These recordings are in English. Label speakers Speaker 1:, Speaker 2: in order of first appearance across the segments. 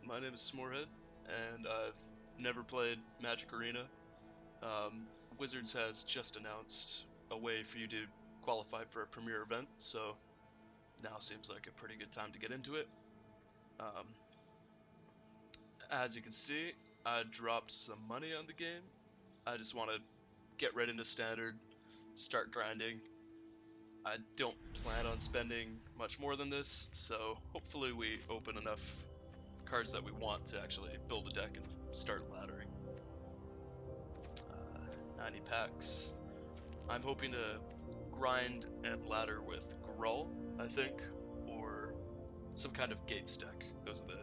Speaker 1: my name is Smorhead, and I've never played Magic Arena. Wizards has just announced a way for you to qualify for a premier event, so now seems like a pretty good time to get into it. Um, as you can see, I dropped some money on the game. I just want to get right into standard, start grinding. I don't plan on spending much more than this, so hopefully we open enough cards that we want to actually build a deck and start laddering. 90 packs. I'm hoping to grind and ladder with Gruul, I think, or some kind of Gates deck. Those are the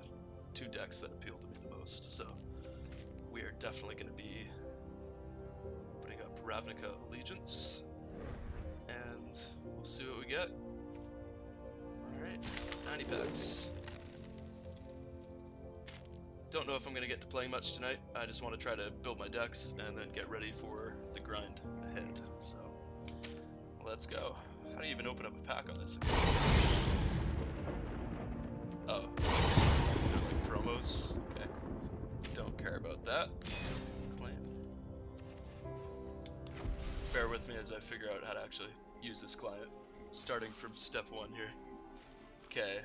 Speaker 1: two decks that appeal to me the most, so we are definitely going to be opening up Ravnica Allegiance, and we'll see what we get. Alright, 90 packs. Don't know if I'm going to get to playing much tonight. I just want to try to build my decks and then get ready for the grind ahead. So, let's go. How do you even open up a pack on this? Oh, like promos? Okay. Don't care about that. Claim. Bear with me as I figure out how to actually use this client. Starting from step 1 here. Okay.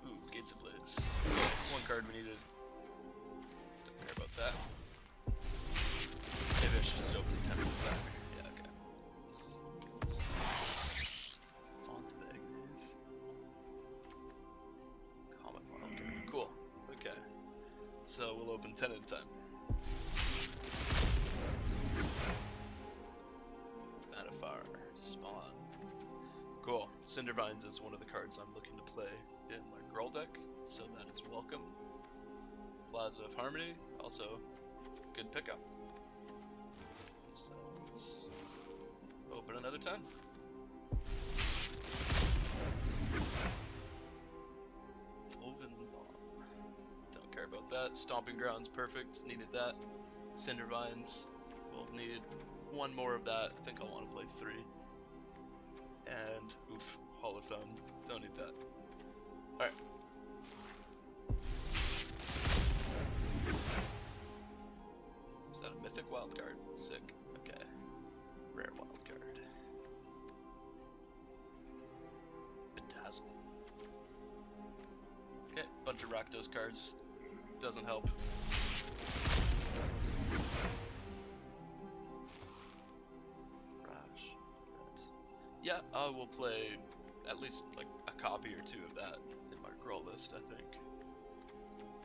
Speaker 1: Ooh, Gates of Blaze. Okay, one card we needed. Don't care about that. Maybe I should just open 10 at a time. Yeah, okay. Let's Font of Agnes. Common Wild. Cool. Okay. So we'll open 10 at a time. Manifar. Spawn. Cool. Cindervines is one of the cards I'm looking to play in my Gruul deck, so that is welcome. Plaza of Harmony, also good pickup. So let's open another 10. Oven Bomb. Don't care about that. Stomping Grounds, perfect. Needed that. Cindervines. We'll need one more of that. I think I'll want to play 3. And, oof, Holophone. Don't need that. Alright. Is that a mythic wildcard? Sick. Okay. Rare wildcard. Bedazzle. Okay, bunch of Rakdos cards. Doesn't help. Yeah, I will play at least like a copy or 2 of that in my Gruul list, I think.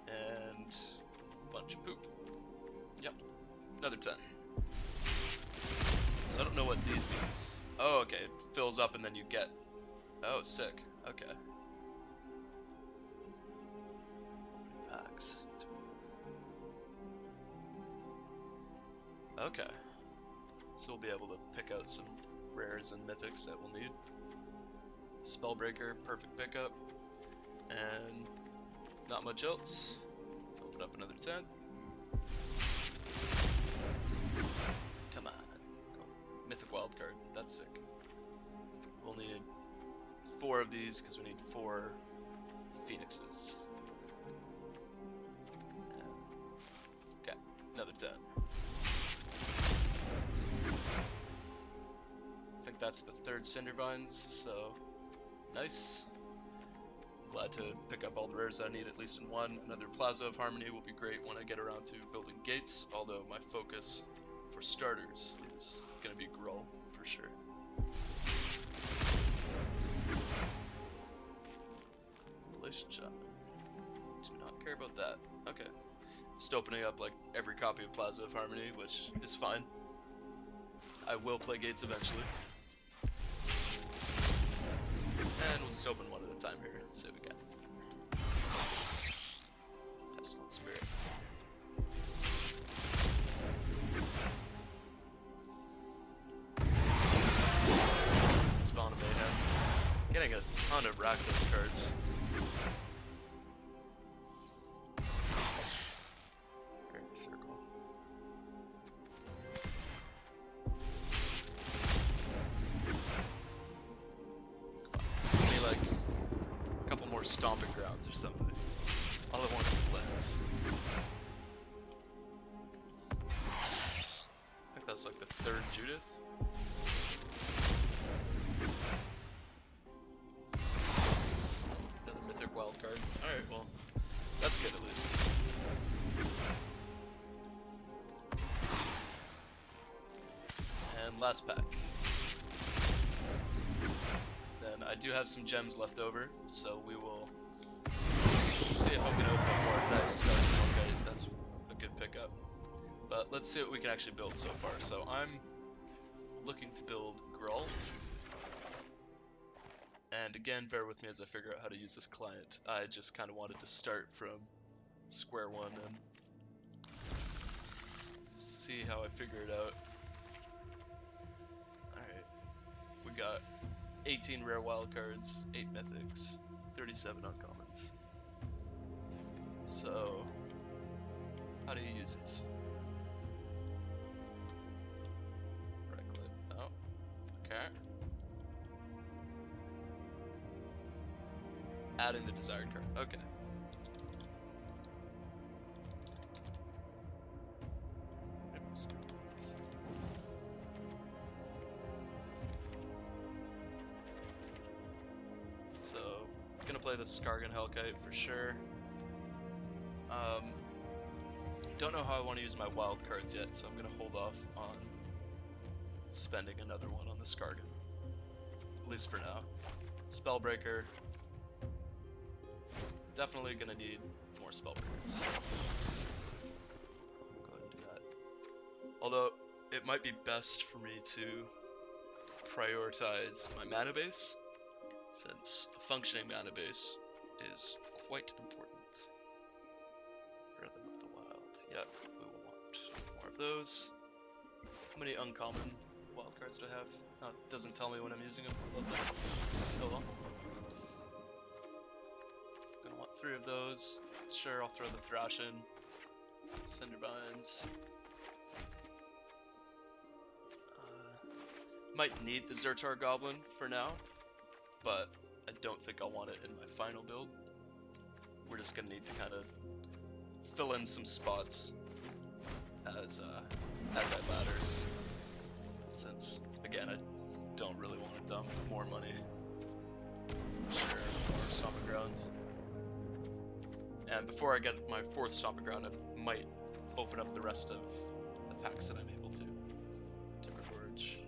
Speaker 1: And a bunch of poop. Yep, another 10. So I don't know what these means. Oh, okay, it fills up and then you get... Oh, sick. Okay. Packs. Okay. So we'll be able to pick out some rares and mythics that we'll need. Spellbreaker, perfect pickup. And not much else. Open up another 10. Come on. Oh, mythic wildcard, that's sick. We'll need 4 of these because we need 4 phoenixes. And, okay, another 10. I think that's the 3rd Cindervines, so nice. Glad to pick up all the rares I need at least in 1. Another Plaza of Harmony will be great when I get around to building Gates, although my focus for starters is going to be Gruul for sure. Relationship. Do not care about that. Okay. Just opening up like every copy of Plaza of Harmony, which is fine. I will play Gates eventually. And we'll just open one at a time here. Let's see what we got. Pestilent Spirit. Spawn of Mayhem. Getting a ton of Rakdos cards. Circle. stomping grounds or something. All I want is lens. I think that's like the third Judith. Another mythic wild card. Alright, well, that's good at least. And last pack. Then I do have some gems left over, so we will see if I'm going to open up more dice. Okay, that's a good pickup. But let's see what we can actually build so far. So I'm looking to build Gruul. And again, bear with me as I figure out how to use this client. I just kind of wanted to start from square one and see how I figure it out. Alright, we got 18 rare wildcards, 8 mythics, 37 uncommons. So, how do you use this? Right click. Oh, okay. Adding the desired card. Okay. Oops. So, gonna play the Skargan Hellkite for sure. Don't know how I want to use my wild cards yet, so I'm gonna hold off on spending another one on the Skargan. At least for now. Spellbreaker. Definitely gonna need more spellbreakers. Go ahead and do that. Although, it might be best for me to prioritize my mana base, since a functioning mana base is quite important. Rhythm of the Wild. Yep, we will want more of those. How many uncommon wildcards do I have? Oh, it doesn't tell me when I'm using them. Love that. Oh well. Gonna want 3 of those. Sure, I'll throw the Thrash in. Cinderbinds. Might need the Zertar Goblin for now, but I don't think I'll want it in my final build. We're just gonna need to kind of fill in some spots as I ladder, since again I don't really want to dump more money. Sure, more Stomping Ground. And before I get my 4th Stomping Ground, I might open up the rest of the packs that I'm able to. Timber Forge.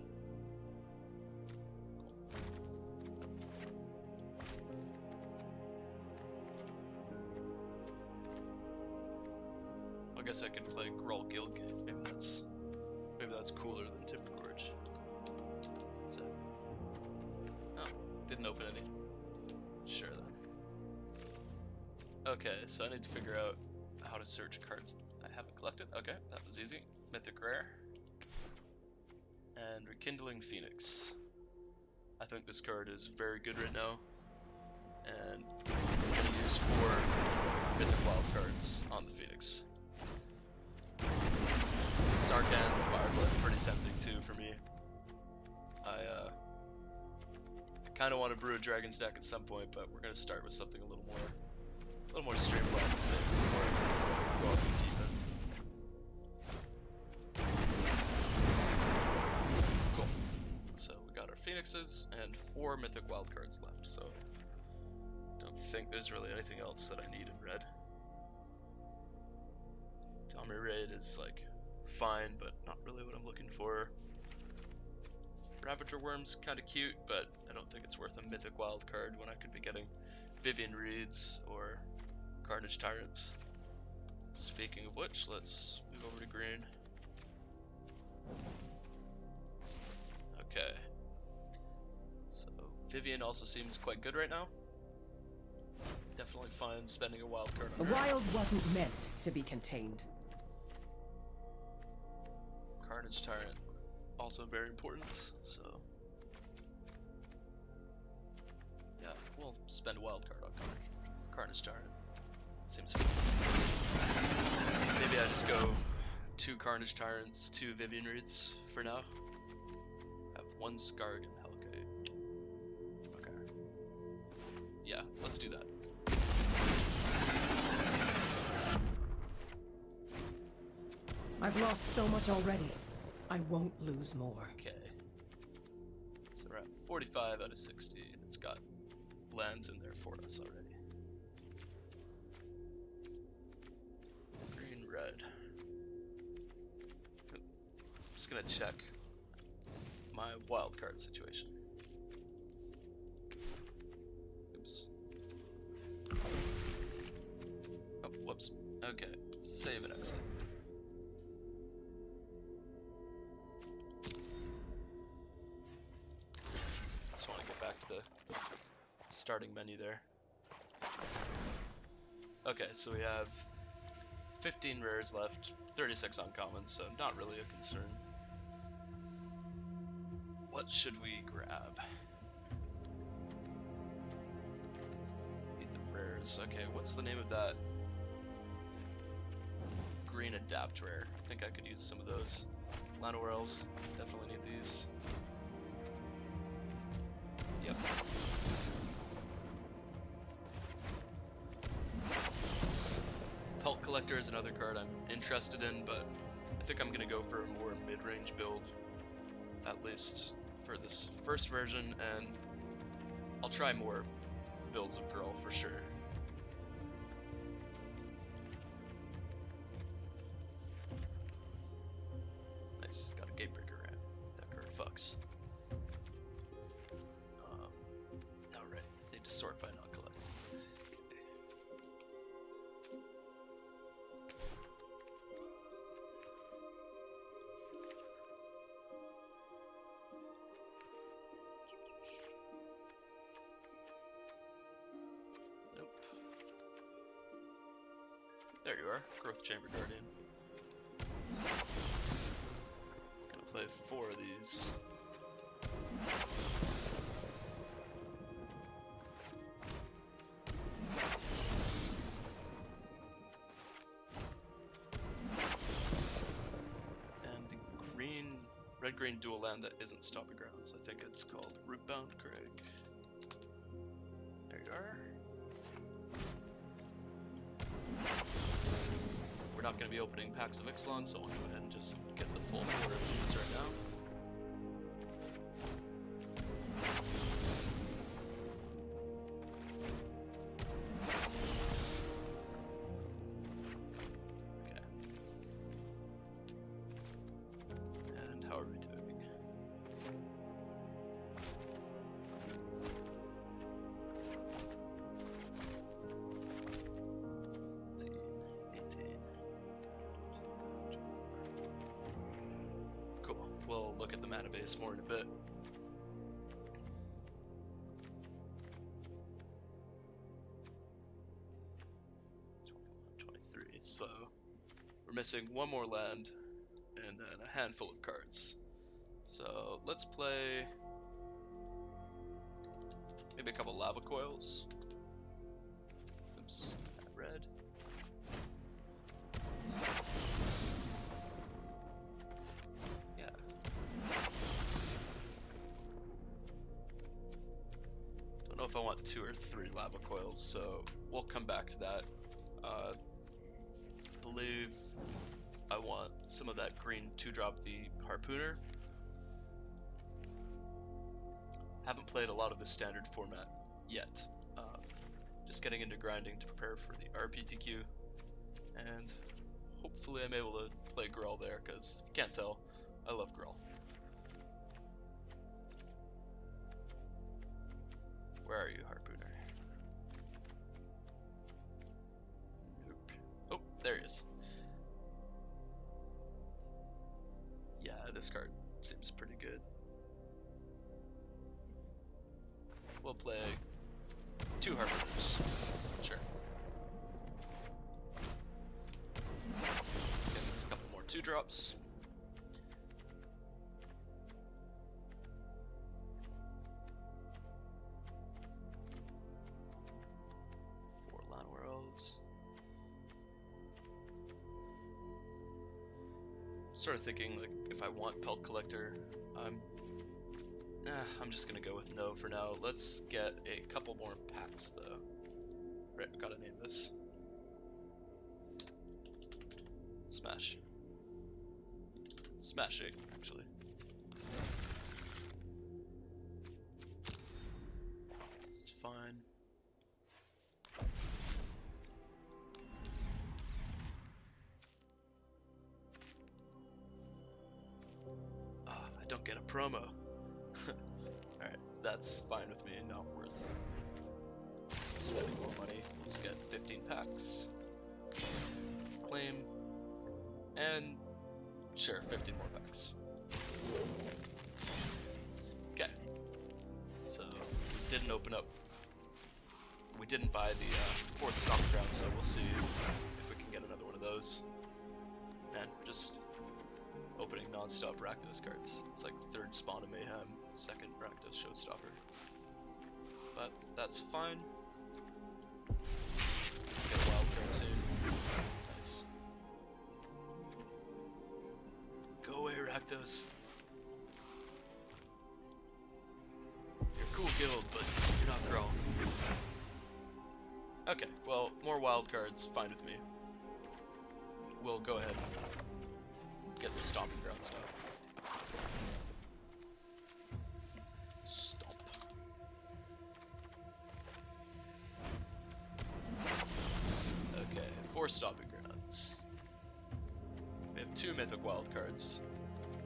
Speaker 1: I guess I could play Gruul Guildgate. Maybe that's cooler than Timber Gorge. So, oh, didn't open any. Sure then. Okay, so I need to figure out how to search cards I haven't collected. Okay, that was easy. Mythic Rare. And Rekindling Phoenix. I think this card is very good right now. And I'm going to use 4 Mythic Wild cards on the Phoenix. Sarkhan, Fireblade, pretty tempting too for me. I kind of want to brew a Dragon's Deck at some point, but we're going to start with something a little more streamlined and safe before we go up deep end. Cool. So we got our Phoenixes and 4 Mythic Wildcards left, so don't think there's really anything else that I need in red. Dominant Raid is like fine, but not really what I'm looking for. Ravager Worm's kind of cute, but I don't think it's worth a Mythic Wild card when I could be getting Vivian Reeds or Carnage Tyrants. Speaking of which, let's move over to green. Okay. So, Vivian also seems quite good right now. Definitely fine spending a wild card on her.
Speaker 2: The wild wasn't meant to be contained.
Speaker 1: Carnage Tyrant, also very important, so yeah, we'll spend a wild card on Carnage Tyrant. Seems fun. Maybe I just go 2 Carnage Tyrants, 2 Vivian Reeds for now. Have 1 Skargan Hellkite. Okay. Yeah, let's do that.
Speaker 2: I've lost so much already. I won't lose more.
Speaker 1: Okay. So we're at 45 out of 60, and it's got lands in there for us already. Green, red. I'm just gonna check my wildcard situation. Oops. Oh, whoops. Okay, save and exit. Just want to get back to the starting menu there. Okay, so we have 15 rares left, 36 uncommons, so not really a concern. What should we grab? Need the rares. Okay, what's the name of that green adapt rare? I think I could use some of those. Llanowar Elves, definitely need these. Yep. Pelt Collector is another card I'm interested in, but I think I'm gonna go for a more mid-range build, at least for this first version, and I'll try more builds of Gruul for sure. Nice, got a Gatebreaker rat. That card fucks. Alright, need to sort by not collect. Nope. There you are, Growth Chamber Guardian. Gonna play 4 of these. And the red-green dual land that isn't Stomping Grounds. I think it's called Rootbound Crag. There you are. We're not going to be opening packs of Ixalan, so I'll go ahead and just get the full 4 of these right now. Okay. And how are we doing? 18. Cool. We'll look at the mana base more in a bit. So we're missing one more land and then a handful of cards. So let's play maybe a couple lava coils. Oops, red. Yeah. Don't know if I want 2 or 3 lava coils, so we'll come back to that. Believe I want some of that green 2-drop the Harpooner. Haven't played a lot of the standard format yet. Just getting into grinding to prepare for the RPTQ, and hopefully I'm able to play Gruul there, because if you can't tell, I love Gruul. Where are you, Harpooner? Nope. Oh, there he is. Yeah, this card seems pretty good. We'll play 2 Harpooners. Sure. Get us a couple more 2-drops. For Llanowar Elves. Sort of thinking, like, if I want Pelt Collector, I'm just gonna go with no for now. Let's get a couple more packs though. Right, gotta name this. Smash. Smashing, actually. It's fine. I don't get a promo. Alright, that's fine with me, not worth spending more money. Just get 15 packs. Claim. And sure, 15 more packs. Okay. So, we didn't open up. We didn't buy the 4th stomping ground, so we'll see if we can get another one of those. And we're just opening non-stop Rakdos cards. It's like 3rd Spawn of Mayhem, 2nd Rakdos Showstopper. But that's fine. Get a wild card soon. Nice. Go away, Rakdos. You're a cool guild, but you're not Gruul. Okay, well, more wild cards, fine with me. We'll go ahead and get the stomping ground stuff. Stomp. Okay, 4 stomping grounds. We have 2 mythic wild cards.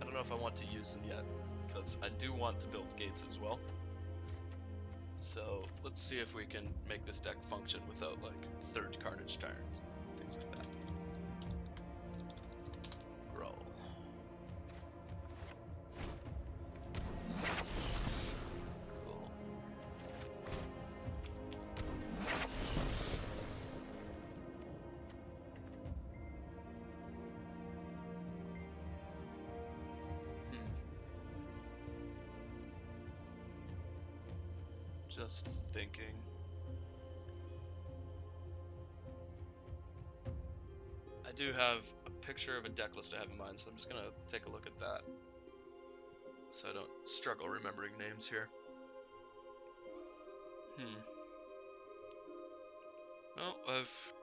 Speaker 1: I don't know if I want to use them yet, because I do want to build gates as well. So let's see if we can make this deck function without like 3rd Carnage Tyrant, things like that. Gruul. Cool. Just thinking. I do have a picture of a deck list I have in mind, so I'm just gonna take a look at that so I don't struggle remembering names here. Well, I've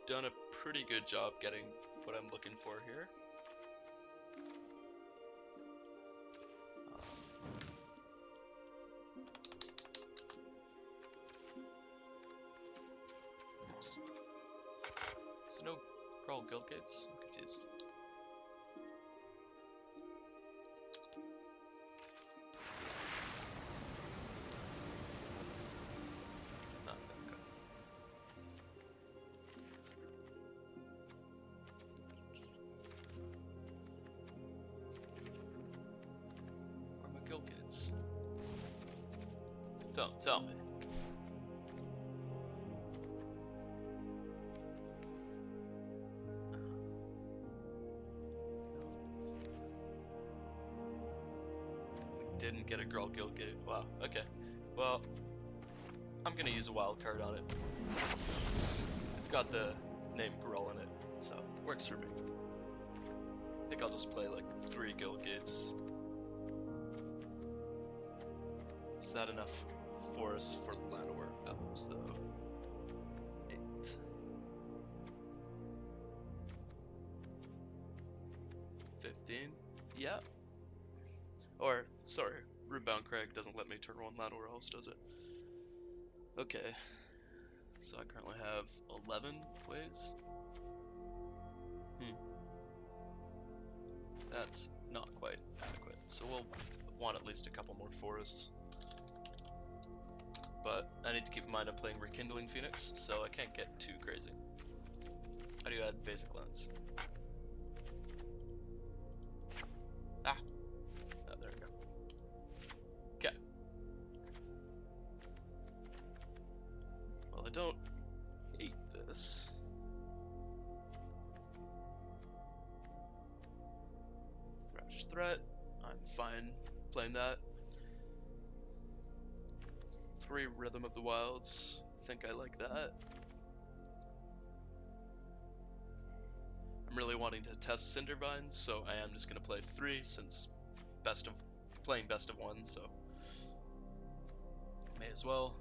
Speaker 1: done a pretty good job getting what I'm looking for here. No Gruul guild gates? I'm confused. Oh, okay. Where are my guild gates? Don't tell me. Didn't get a Gruul guild gate. Wow, okay. Well, I'm gonna use a wild card on it. It's got the name Gruul in it, so works for me. I think I'll just play like 3 guild gates. Is that enough for us for Llanowar Elves though? 8. Yeah. Or, sorry, Rootbound Crag doesn't let me turn 1 Llanowar Elves, does it? Okay. So I currently have 11 ways. That's not quite adequate. So we'll want at least a couple more forests. But I need to keep in mind I'm playing Rekindling Phoenix, so I can't get too crazy. How do you add basic lens? Ah! Oh, there we go. Okay. Well, I don't hate this. Thrash Threat. I'm fine playing that. 3 Rhythm of the Wilds. I think I like that. I'm really wanting to test Cindervines, so I am just going to play 3 since playing best of 1, so may as well.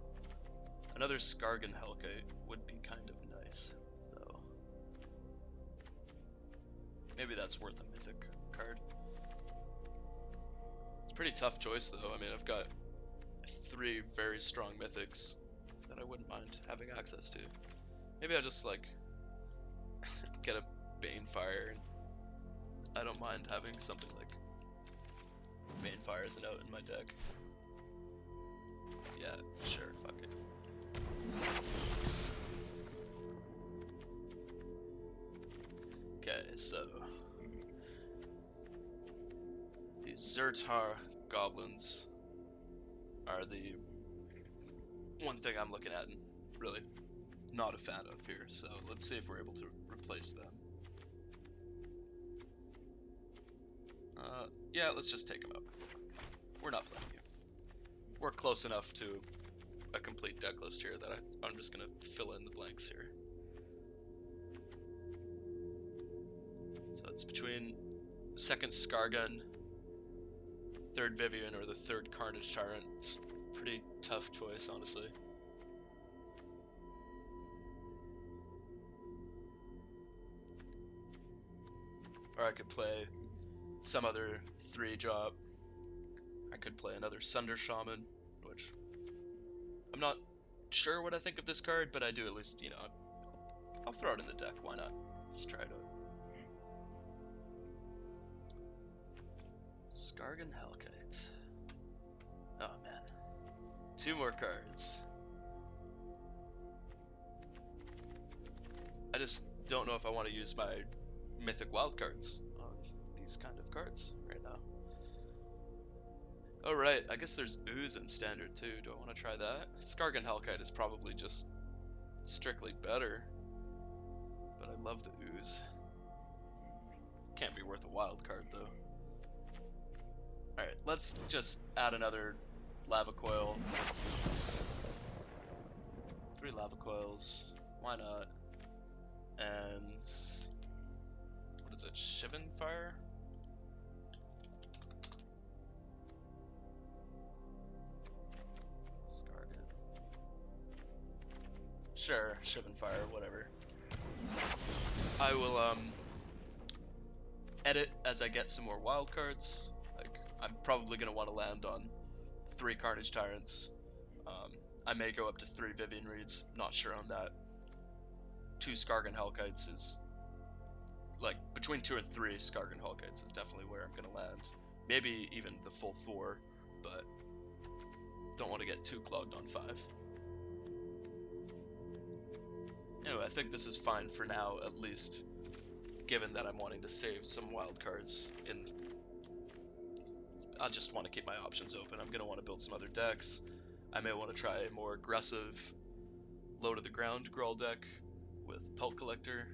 Speaker 1: Another Skargan Hellkite would be kind of nice, though. Maybe that's worth a mythic card. It's a pretty tough choice though. I mean, I've got 3 very strong mythics that I wouldn't mind having access to. Maybe I just like get a Banefire, and I don't mind having something like Banefire as an out in my deck. Yeah, sure, fuck it. Okay, so these Zertar goblins are the one thing I'm looking at and really not a fan of here, so let's see if we're able to replace them. Yeah, let's just take them out. We're not playing you. We're close enough to a complete deck list here that I'm just gonna fill in the blanks here. So it's between second Scargun, third Vivian, or the third Carnage Tyrant. It's a pretty tough choice, honestly. Or I could play some other 3-drop. I could play another Sunder Shaman, which I'm not sure what I think of this card, but I do at least, you know, I'll throw it in the deck. Why not? Just try it out. Skargan Hellkite. Oh man. 2 more cards. I just don't know if I want to use my mythic wildcards on these kind of cards right now. Oh right, I guess there's Ooze in standard too. Do I want to try that? Skargan Hellkite is probably just strictly better, but I love the Ooze. Can't be worth a wild card though. Alright, let's just add another Lava Coil. 3 Lava Coils. Why not? And what is it? Shivan Fire? Skargan. Sure, Shivan Fire, whatever. I will edit as I get some more wild cards. Like, I'm probably gonna want to land on 3 Carnage Tyrants. I may go up to 3 Vivian Reeds. Not sure on that. 2 Skargan Hellkites is like between 2 and 3 Skargan Hellkites is definitely where I'm gonna land. Maybe even the full 4, but don't want to get too clogged on 5. Anyway, I think this is fine for now, at least, given that I'm wanting to save some wild cards. I just want to keep my options open. I'm gonna want to build some other decks. I may want to try a more aggressive, low to the ground Gruul deck with Pelt Collector.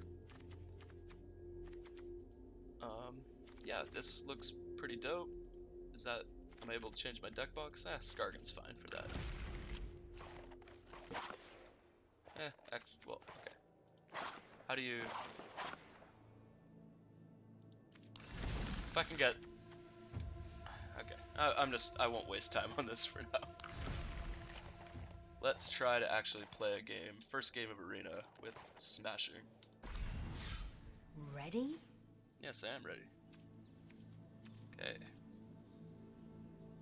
Speaker 1: Yeah, this looks pretty dope. Is that, am I able to change my deck box? Skargan's fine for that. Actually, well, okay. How do you... If I can get... Okay, I won't waste time on this for now. Let's try to actually play a game. First game of Arena with Smashing.
Speaker 3: Ready?
Speaker 1: Yes, I am ready. Okay.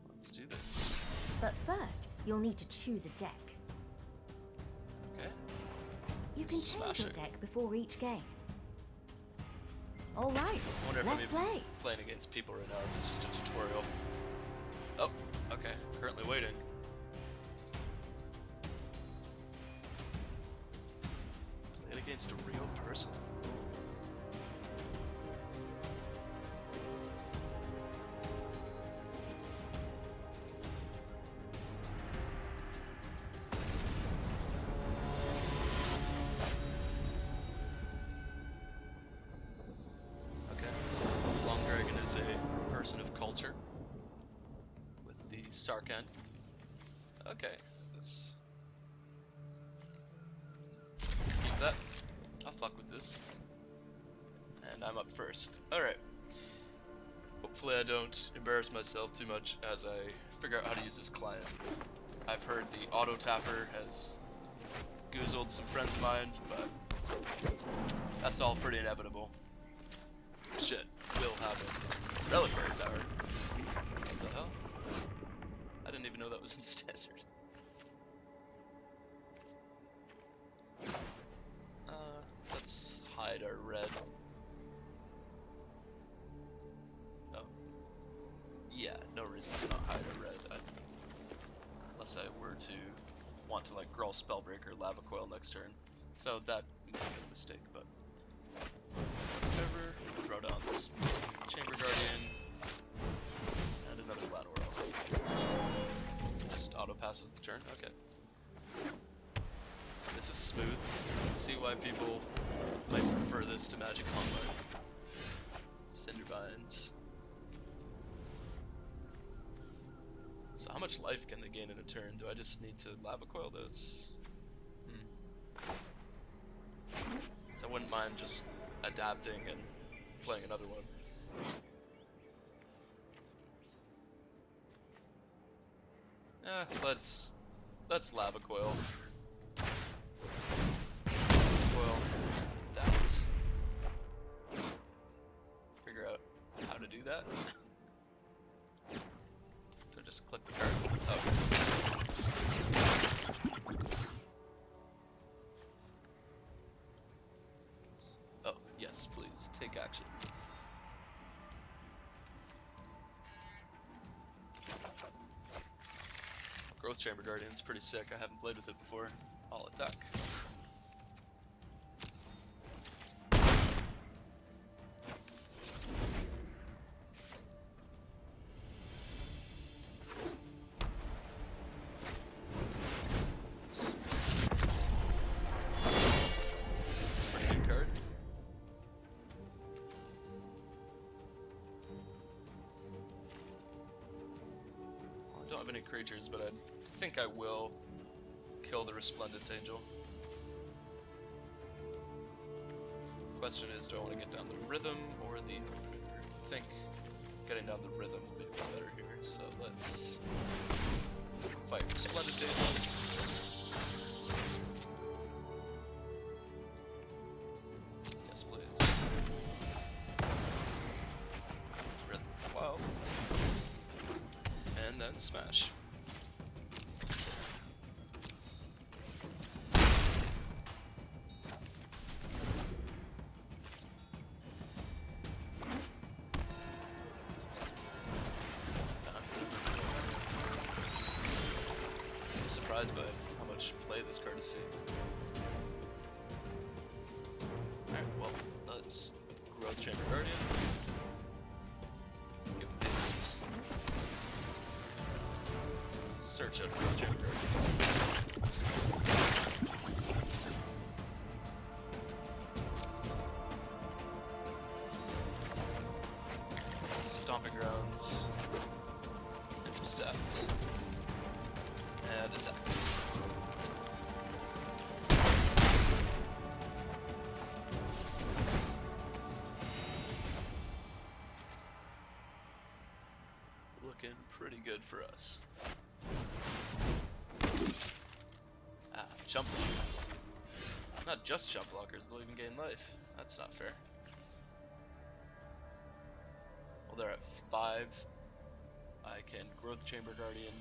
Speaker 1: Let's do this.
Speaker 3: But first, you'll need to choose a deck.
Speaker 1: Okay.
Speaker 3: You can change your deck before each game. Alright,
Speaker 1: I wonder if
Speaker 3: let's
Speaker 1: I'm
Speaker 3: play.
Speaker 1: even playing against people right now. This is just a tutorial. Oh, okay. Currently waiting. Playing against a real person. Of culture with the Sarkhan. Okay, let's keep that. I'll fuck with this. And I'm up first. Alright. Hopefully I don't embarrass myself too much as I figure out how to use this client. I've heard the auto tapper has goozled some friends of mine, but that's all pretty inevitable. Shit will happen. Reliquary Tower. What the hell? I didn't even know that was in standard. Let's hide our red. Oh. Yeah, no reason to not hide our red. Unless I were to want to like Gruul Spellbreaker Lava Coil next turn. So that might be a mistake, but whatever. Throw down this Chamber Guardian and another Land Whirl. Just auto passes the turn. Okay. This is smooth. You can see why people might prefer this to Magic Online. Cindervines. So how much life can they gain in a turn? Do I just need to Lava Coil this? So I wouldn't mind just adapting and playing another one. Let's Lava Coil. Coil. Doubt. Figure out how to do that. Do I just click the card? Oh. Oh, yes, please, take action. Growth Chamber Guardian's pretty sick. I haven't played with it before. I'll attack. Pretty good card. Well, I don't have any creatures, but I think I will kill the Resplendent Angel. Question is, do I want to get down the rhythm or the Arbiter? I think getting down the rhythm will be better here, so let's fight Resplendent Angel. Yes, please. Rhythm Wild. And then smash. Surprised by how much play this card has seen. Alright, well, let's Growth Chamber Guardian. Give him haste. Search out Growth Chamber Guardian. Stomping Grounds. Intercept. And attack. Looking pretty good for us. Jump blockers. Not just jump blockers, they'll even gain life. That's not fair. Well, they're at 5. I can Growth Chamber Guardian.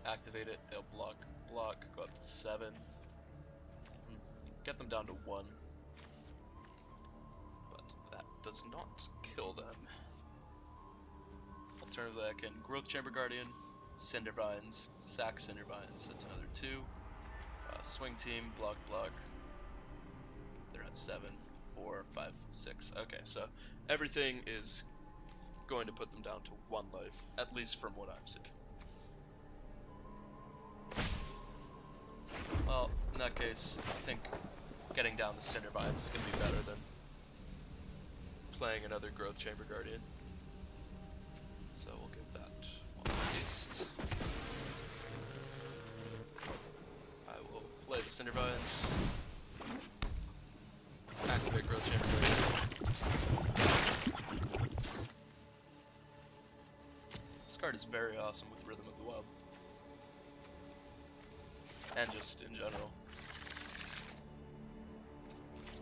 Speaker 1: Activate it, they'll block, go up to 7. Get them down to 1. But that does not kill them. Alternatively, I can Growth Chamber Guardian, Cindervines, sack Cindervines, that's another 2. Swing Team, block. They're at 7, 4, 5, 6. Okay, so everything is going to put them down to 1 life, at least from what I've seen. Well, in that case, I think getting down the Cindervines is going to be better than playing another Growth Chamber Guardian. So we'll give that 1 haste. I will play the Cindervines. Activate Growth Chamber Guardian. This card is very awesome with Rhythm of the Wild. And just in general.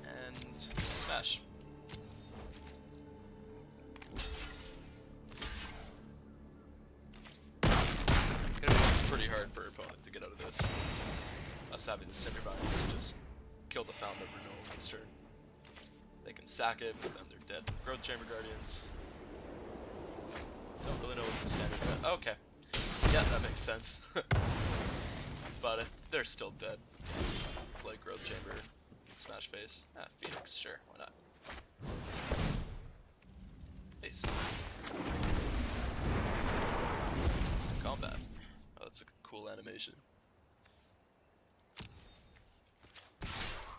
Speaker 1: And smash. hard for our opponent to get out of this. Us having the Cinder Vines to just kill the Fountain of Renewal next turn. They can sack it, but then they're dead. Growth Chamber Guardians. Don't really know what's a standard threat. Okay. Yeah, that makes sense. But they're still dead. Just play Growth Chamber, Smash Face. Ah, Phoenix, sure, why not? Ace. Combat. Oh, that's a cool animation.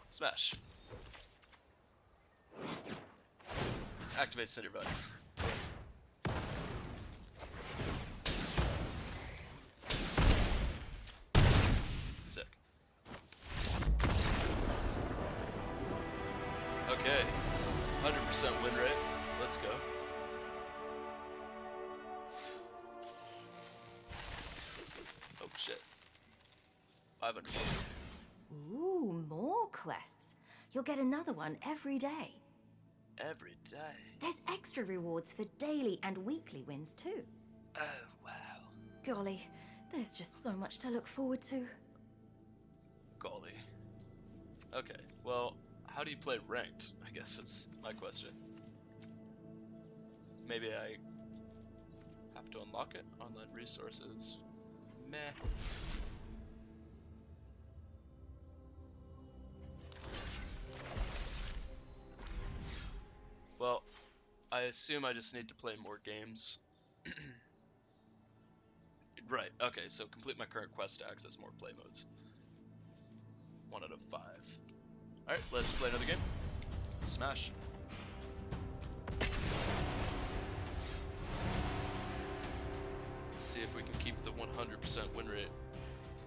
Speaker 1: Smash. Activate Cinder Vines. Sick. Okay. 100% win rate. Let's go. Oh shit. 500.
Speaker 3: Ooh, more quests. You'll get another one every day.
Speaker 1: Every day.
Speaker 3: There's extra rewards for daily and weekly wins too.
Speaker 1: Oh, wow.
Speaker 3: Golly, there's just so much to look forward to.
Speaker 1: Golly. Okay, well, how do you play ranked? I guess is my question. Maybe I have to unlock it? Online resources. Meh. Well, I assume I just need to play more games. Right, okay, so complete my current quest to access more play modes. 1 out of 5. Alright, let's play another game. Smash. See if we can keep the 100% win rate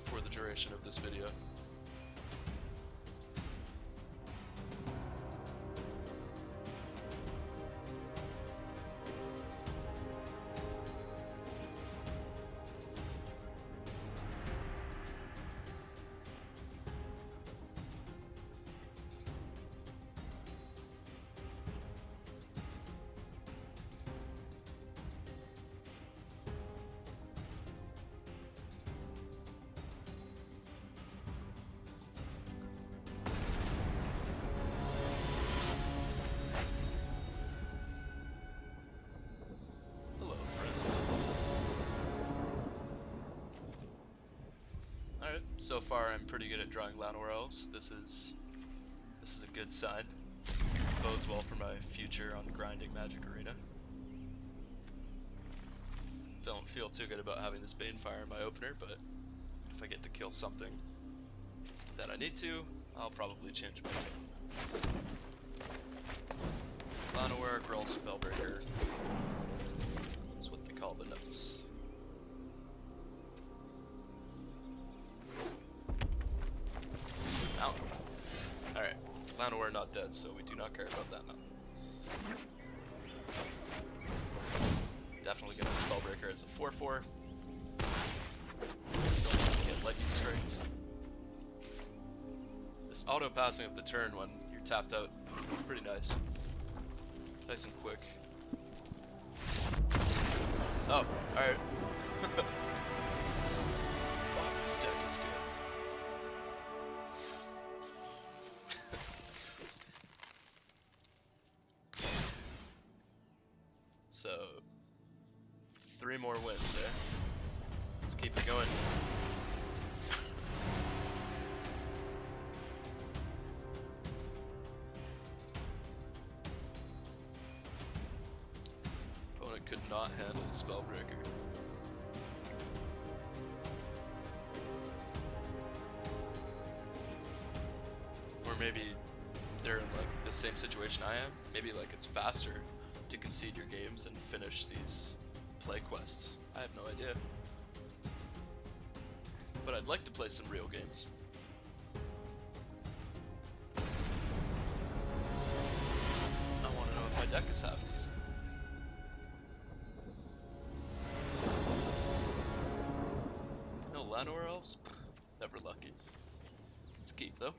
Speaker 1: for the duration of this video. Alright, so far I'm pretty good at drawing Llanowar Elves. This is a good sign. Bodes well for my future on grinding Magic Arena. Don't feel too good about having this Banefire in my opener, but if I get to kill something that I need to, I'll probably change my tune. Llanowar, Gruul, Spellbreaker. That's what they call the nuts. Mountain. Alright, Llanowar not dead, so we do not care about that mountain. Definitely gonna Spellbreaker as a 4/4. Don't want to get Lightning Strikes. This auto passing of the turn when you're tapped out is pretty nice. Nice and quick. Oh, alright. Fuck, this deck is good. So, 3 more wins, eh? Let's keep it going. Opponent could not handle Spellbreaker. Or maybe they're in like the same situation I am. Maybe like it's faster to concede your games and finish these play quests. I have no idea. But I'd like to play some real games. I want to know if my deck is half decent. No Llanowar Elves? Never lucky. Let's keep though.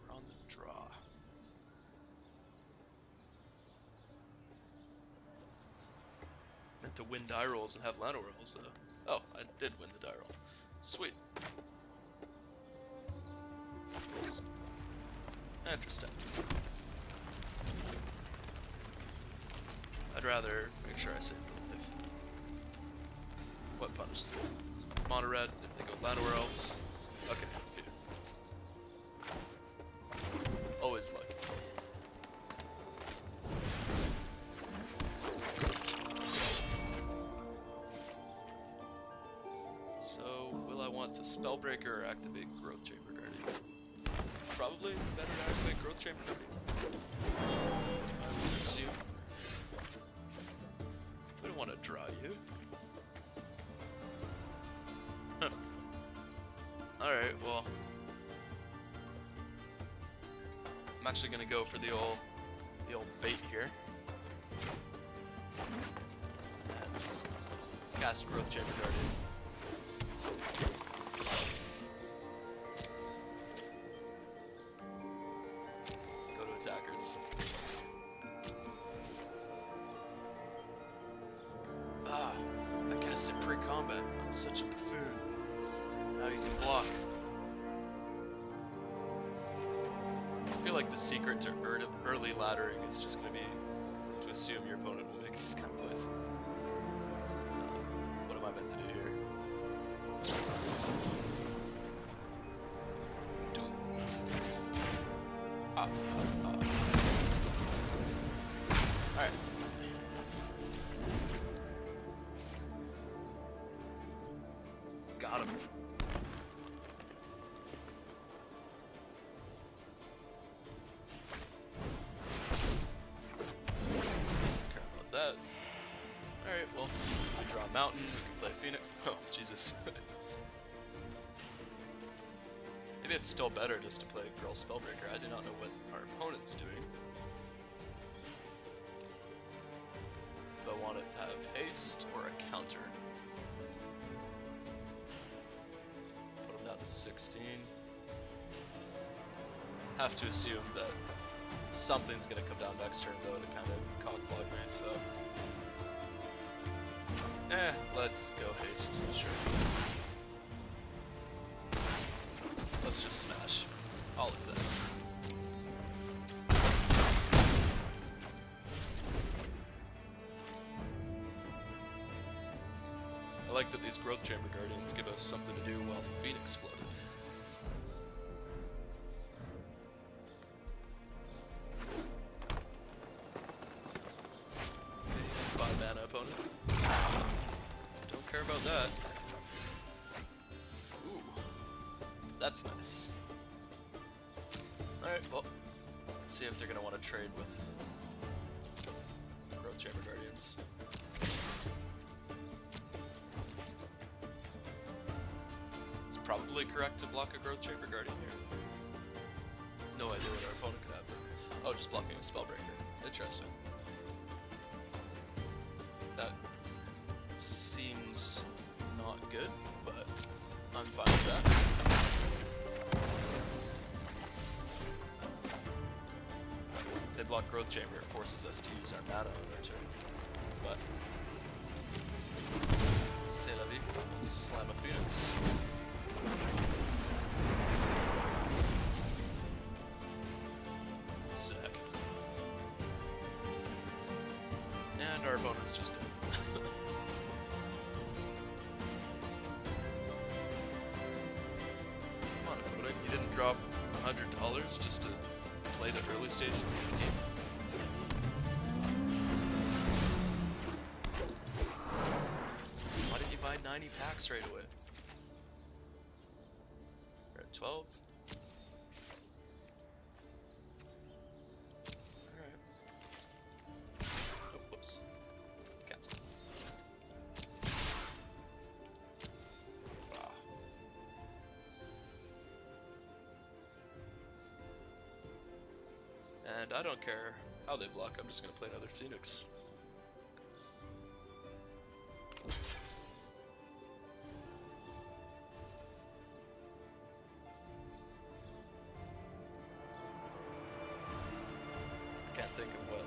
Speaker 1: We're on the draw. to win die rolls and have lano rolls. Oh, I did win the die roll. Sweet. Interesting. I'd rather make sure I save the life. What punishes them? Mono red if they go lano rolls. Okay, defeated. Always lucky. So, will I want to Spellbreaker or activate Growth Chamber Guardian? Probably better to activate Growth Chamber Guardian. I would assume. We don't want to draw you. Huh. Alright, well. I'm actually gonna go for the old bait here. And just cast Growth Chamber Guardian. Go to attackers. Ah, I cast it pre-combat. I'm such a buffoon. Now you can block. I feel like the secret to early laddering is just going to be to assume your opponent will make these kind of plays. What am I meant to do here? Alright. Got him. That. Alright, well, we draw a mountain, we can play Phoenix. Oh, Jesus. Maybe it's still better just to play Gruul Spellbreaker. I do not know what our opponent's doing. Do I want it to have haste or a counter? Put him down to 16. Have to assume that something's gonna come down next turn though to kind of cockblock me, so. Let's go haste, sure. Let's just smash all of that. I like that these Growth Chamber Guardians give us something to do while Phoenix flooded. 5 mana opponent. Don't care about that. Ooh, that's nice. Alright, well, let's see if they're gonna want to trade with Growth Chamber Guardians. It's probably correct to block a Growth Chamber Guardian here. No idea what our opponent could have. Oh, just blocking a Spellbreaker. Interesting. That seems not good, but I'm fine with that. If they block Growth Chamber, it forces us to use our mana on our turn. But c'est la vie. I'll just slam a Phoenix. Sick. And our opponent's just dead. Come on, opponent. You didn't drop $100 just to play the early stages of the game. Why didn't you buy 90 packs right away? We're at 12. Alright. Oh, whoops. Cancel. Ah. And I don't care how they block, I'm just gonna play another Phoenix. Can't think of what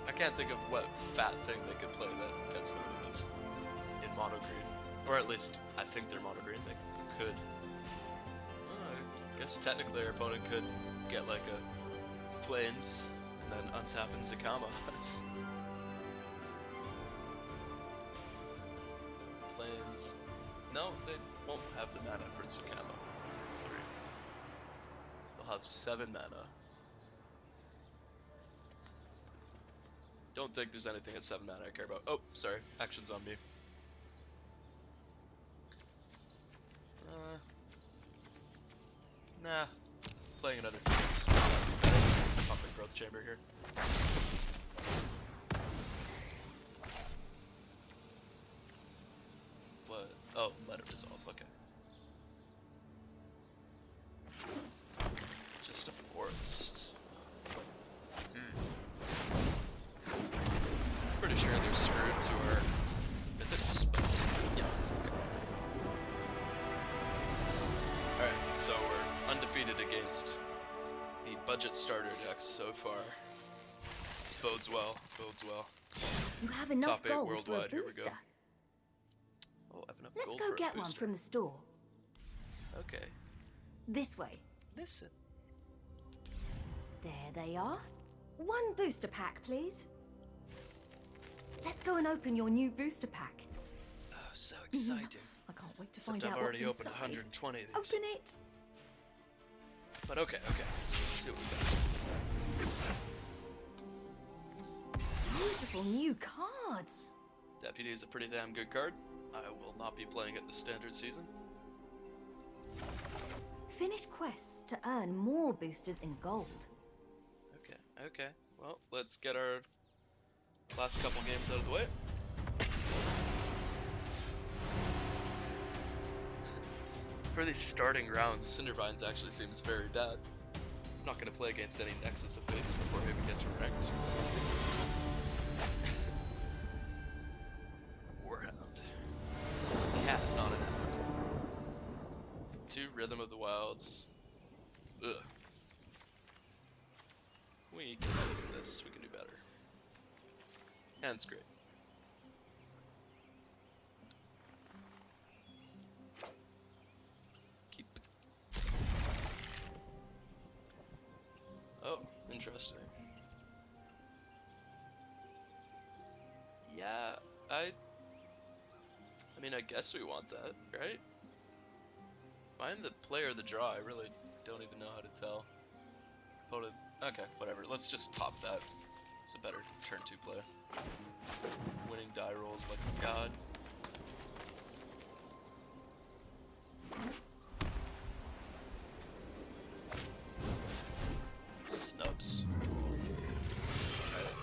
Speaker 1: I can't think of what fat thing they could play that gets limited in mono green. Or at least, I think they're mono green. They could. I guess technically our opponent could get like a Plains and then untap in Zakama. Plains. No, they won't have the mana for Zakama. 2, 3. They'll have 7 mana. Don't think there's anything at 7 mana I care about. Oh, sorry. Action's on me. Nah. Playing another Phoenix might be better. Pumping Growth Chamber here. What? Oh, let it resolve. Okay. Just a forest. Pretty sure they're screwed to our mythics, but yeah. Okay. Alright, so we're undefeated against the budget starter decks so far. This bodes well, bodes well.
Speaker 3: You have enough
Speaker 1: Top 8
Speaker 3: gold
Speaker 1: worldwide,
Speaker 3: for a
Speaker 1: here we go.
Speaker 3: booster.
Speaker 1: Oh, I have enough
Speaker 3: Let's
Speaker 1: gold
Speaker 3: go
Speaker 1: for a
Speaker 3: get one
Speaker 1: booster.
Speaker 3: from the store.
Speaker 1: Okay.
Speaker 3: This way.
Speaker 1: Listen.
Speaker 3: There they are. One booster pack, please. Let's go and open your new booster pack.
Speaker 1: Oh, so exciting.
Speaker 3: I can't wait to
Speaker 1: Except
Speaker 3: find
Speaker 1: I've
Speaker 3: out
Speaker 1: already
Speaker 3: what's
Speaker 1: opened
Speaker 3: inside.
Speaker 1: 120 of these.
Speaker 3: Open it.
Speaker 1: But okay, let's see what we got.
Speaker 3: Beautiful new cards.
Speaker 1: Deputy is a pretty damn good card. I will not be playing it this standard season.
Speaker 3: Finish quests to earn more boosters in gold.
Speaker 1: Okay. Well, let's get our last couple games out of the way. For these starting rounds, Cindervines actually seems very bad. I'm not going to play against any Nexus of Fates before I even get to ranked. Warhound. It's a cat, not an hound. 2 Rhythm of the Wilds. Ugh. We can do this. We can do better. And it's great. Keep. Oh, interesting. Yeah, I mean, I guess we want that, right? If I'm the player of the draw, I really don't even know how to tell. Opponent. Okay, whatever. Let's just top that. It's a better turn 2 play. Winning die rolls like a god. Snubs. Okay.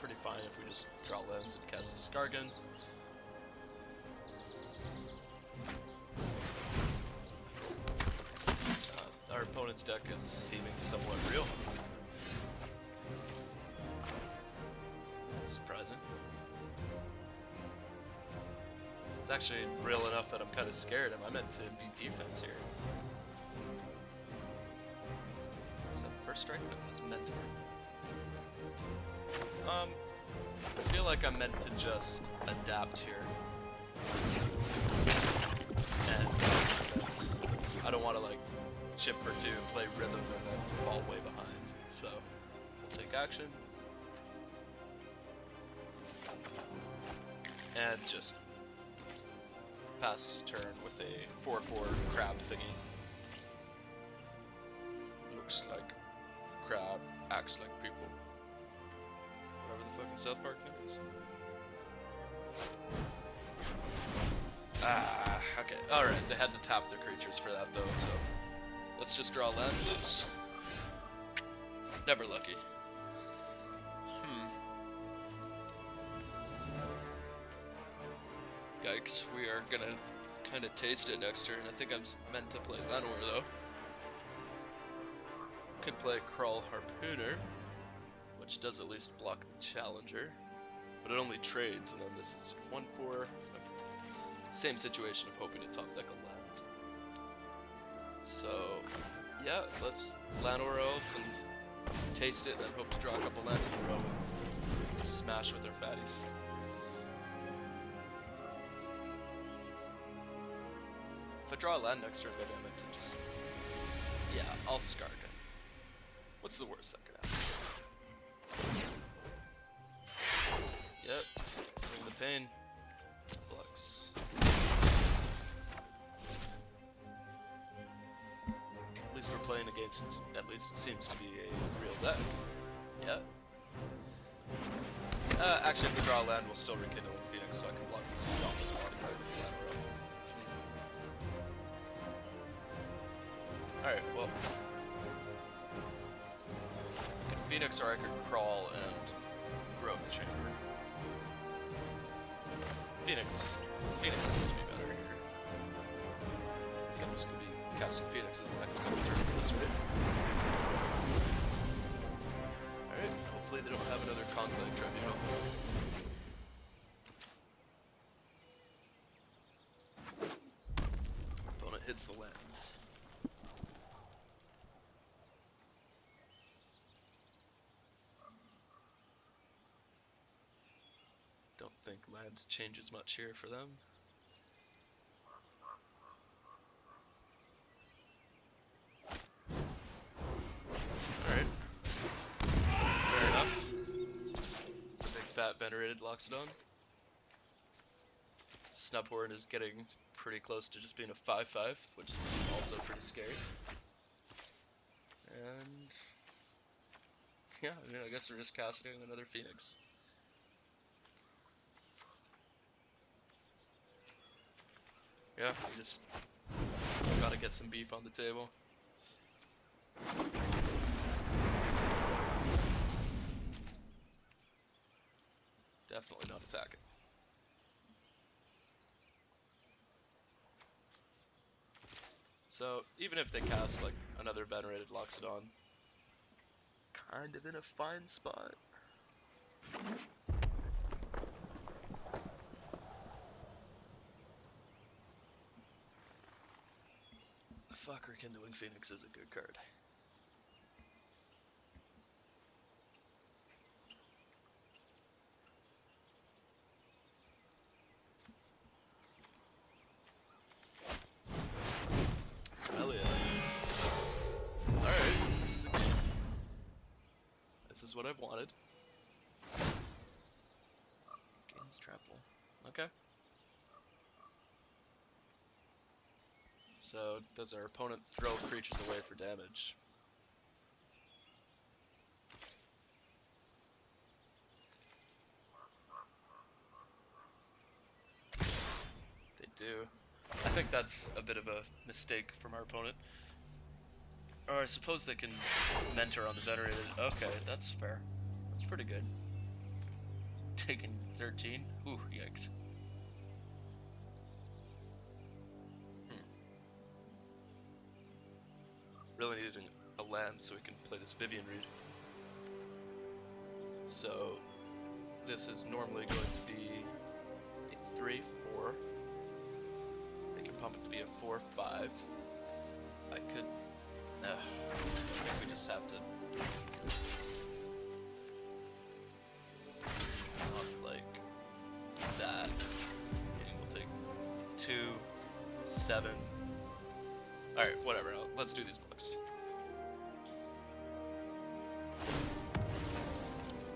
Speaker 1: Pretty fine if we just draw lands and cast a Skargan. Our opponent's deck is seeming somewhat real. That's surprising. It's actually real enough that I'm kind of scared. Am I meant to be defense here? Is that first strike? No, that's meant to be. I feel like I'm meant to just adapt here. And that's, I don't want to like chip for 2, play rhythm, and then fall way behind. So, we'll take action. And just pass turn with a 4/4 crab thingy. Looks like crab, acts like people. Whatever the fucking South Park thing is. Ah, okay. Alright, they had to tap their creatures for that though, so let's just draw land, please. Never lucky. Yikes, we are gonna kind of taste it next turn. I think I'm meant to play Llanowar though. Could play Krull Harpooner, which does at least block the Challenger. but it only trades, and then this is 1-4. Same situation of hoping to top deck a land. So, yeah, let's land our elves and taste it, and then hope to draw a couple lands in a row. Smash with our fatties. If I draw a land next turn, maybe I meant to just... Yeah, I'll Skargan. What's the worst that could happen? Yep, bring the pain. Flux. At least we're playing against, at least it seems to be a real deck. Yeah. Actually, if we draw a land, we'll still rekindle in Phoenix, so I can block this Dauntless Bodyguard with the land row. Alright, well. I could Phoenix or I could Crawl and Growth Chamber. Phoenix has to be better here. I think I'm just going to be casting Phoenix as the next couple turns of this rate. Alright, hopefully they don't have another Conclave Tribunal. Opponent hits the land. Don't think land changes much here for them. Alright. Fair enough. It's a big fat venerated Loxodon. Snubhorn is getting pretty close to just being a 5/5, which is also pretty scary. And yeah, I mean, I guess we're just casting another Phoenix. Yeah, we just gotta get some beef on the table. Definitely not attacking. So, even if they cast like another venerated Loxodon, kind of in a fine spot. Fuck, Rekindling Phoenix is a good card. Hell yeah. Alright, this is a game. This is what I've wanted. Gains trample. Okay. So, does our opponent throw creatures away for damage? They do. I think that's a bit of a mistake from our opponent. Or I suppose they can mentor on the venerated. Okay, that's fair. That's pretty good. Taking 13? Ooh, yikes. Really needed a land so we can play this Vivian Reed. So this is normally going to be a 3/4. They can pump it to be a 4/5. I could. I think we just have to. Not like that. Meaning we'll take 2, 7. Alright, whatever. Let's do these books.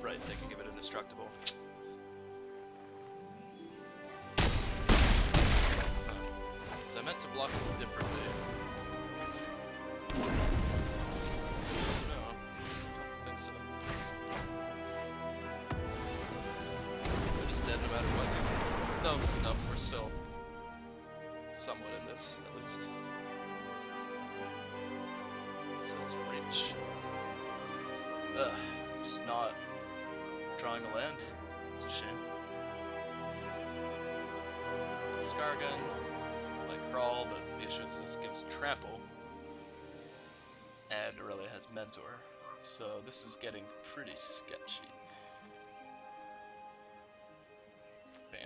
Speaker 1: Right, they can give it indestructible. So I meant to block it differently. No, don't think so. They're just dead no matter what. No, we're still somewhat in this, at least. So let's reach. Just not drawing a land. It's a shame. Skargan, play Crawl, but the issue is this gives Trample. And Aurelia has Mentor. So this is getting pretty sketchy.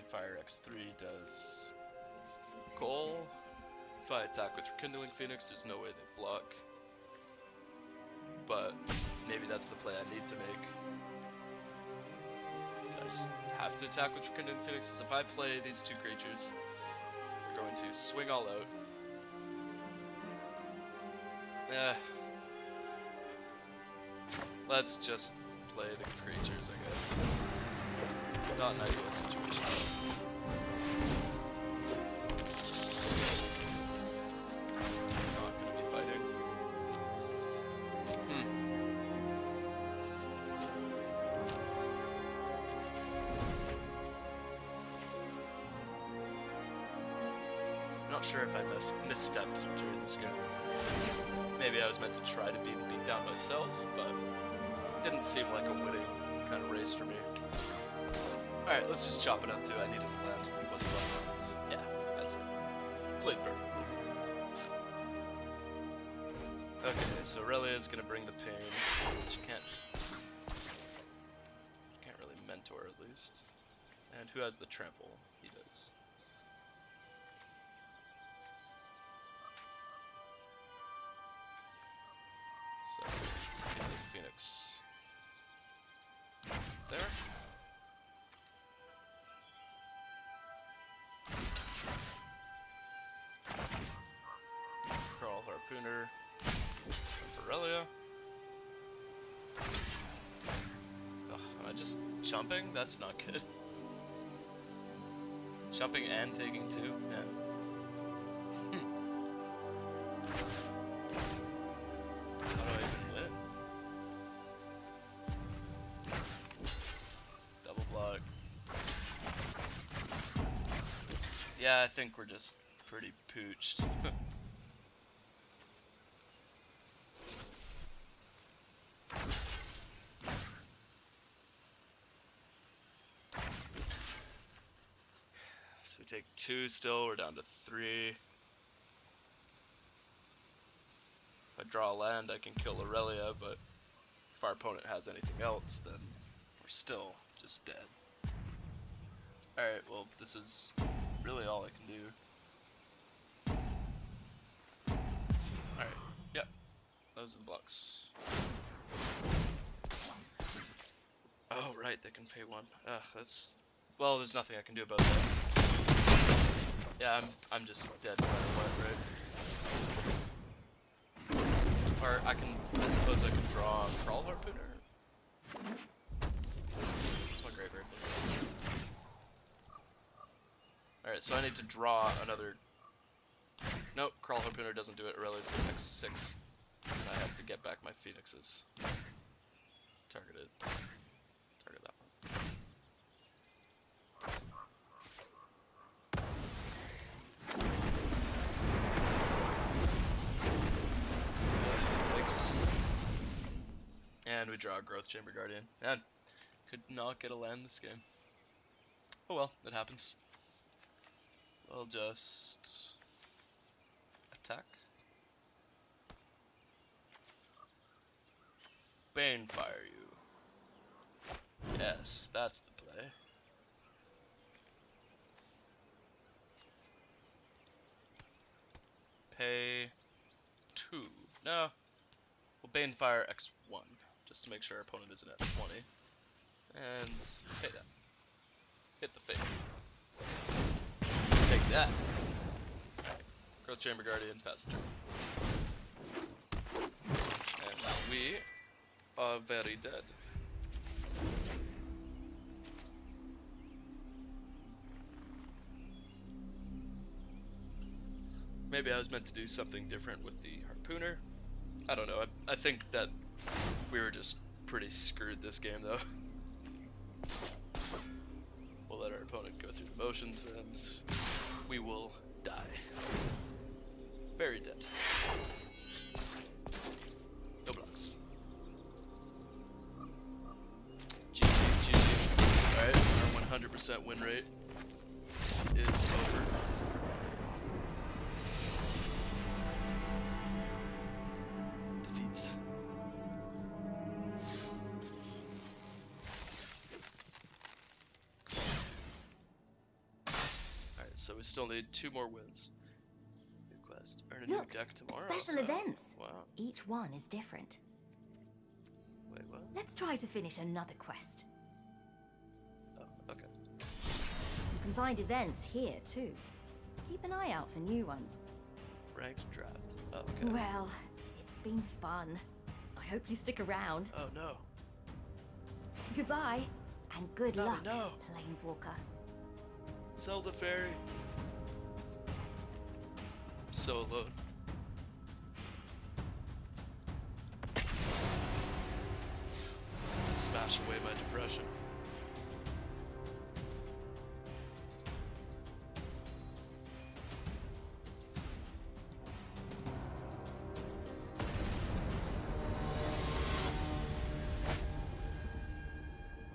Speaker 1: Banefire X3 does coal. If I attack with Rekindling Phoenix, there's no way they block. But maybe that's the play I need to make. Do I just have to attack with Rekindling Phoenix? Because if I play these two creatures, they're going to swing all out. Let's just play the creatures, I guess. Not an ideal situation. Not gonna be fighting. I'm not sure if I misstepped during this game. Maybe I was meant to try to be the beatdown myself, but it didn't seem like a winning kind of race for me. Alright, let's just chop it up too. I needed to land. It wasn't fun. Yeah, that's it. Played perfectly. Okay, so Aurelia is gonna bring the pain. She can't really mentor at least. And who has the trample? He does. So, Phoenix. There. Crawl Harpooner. Aurelia. Ugh, am I just jumping? That's not good. Jumping and taking two? Man. How do I even win? Double block. Yeah, I think we're just pretty pooched. So we take two still, we're down to three. If I draw a land, I can kill Aurelia, but if our opponent has anything else, then we're still just dead. Alright, well, this is really all I can do. Alright, yep. Those are the blocks. Oh, right, they can pay one. That's... Well, there's nothing I can do about that. Yeah, I'm just dead no matter what, right? Or I suppose I can draw a Crawl Harpooner? That's my graveyard. Alright, so I need to draw another... Nope, Crawl Harpooner doesn't do it. Aurelia's the next 6. And I have to get back my Phoenixes. Targeted. Target that one. Thanks. And we draw a Growth Chamber Guardian. And could not get a land this game. Oh well, it happens. We'll just attack. Banefire you. Yes, that's the play. Pay 2. No. We'll Banefire X1, just to make sure our opponent isn't at 20. And pay that. Hit the face. Take that. Alright. Growth Chamber Guardian, pass turn. And we are very dead. Maybe I was meant to do something different with the Harpooner. I don't know. I think that we were just pretty screwed this game, though. We'll let our opponent go through the motions, and we will die. Very dead. No blocks. GG, GG. Alright, our 100% win rate is over. Defeats. so we still need 2 more wins. New quest. Earn a new
Speaker 3: Look,
Speaker 1: deck tomorrow.
Speaker 3: special events.
Speaker 1: Wow.
Speaker 3: Each one is different.
Speaker 1: Wait, what?
Speaker 3: Let's try to finish another quest.
Speaker 1: Oh, okay.
Speaker 3: You can find events here too. Keep an eye out for new ones.
Speaker 1: Ranked draft. Oh, okay.
Speaker 3: Well, it's been fun. I hope you stick around.
Speaker 1: Oh no.
Speaker 3: Goodbye, and good
Speaker 1: No,
Speaker 3: luck,
Speaker 1: no.
Speaker 3: Planeswalker.
Speaker 1: Zelda Fairy. I'm so alone. Smash away my depression.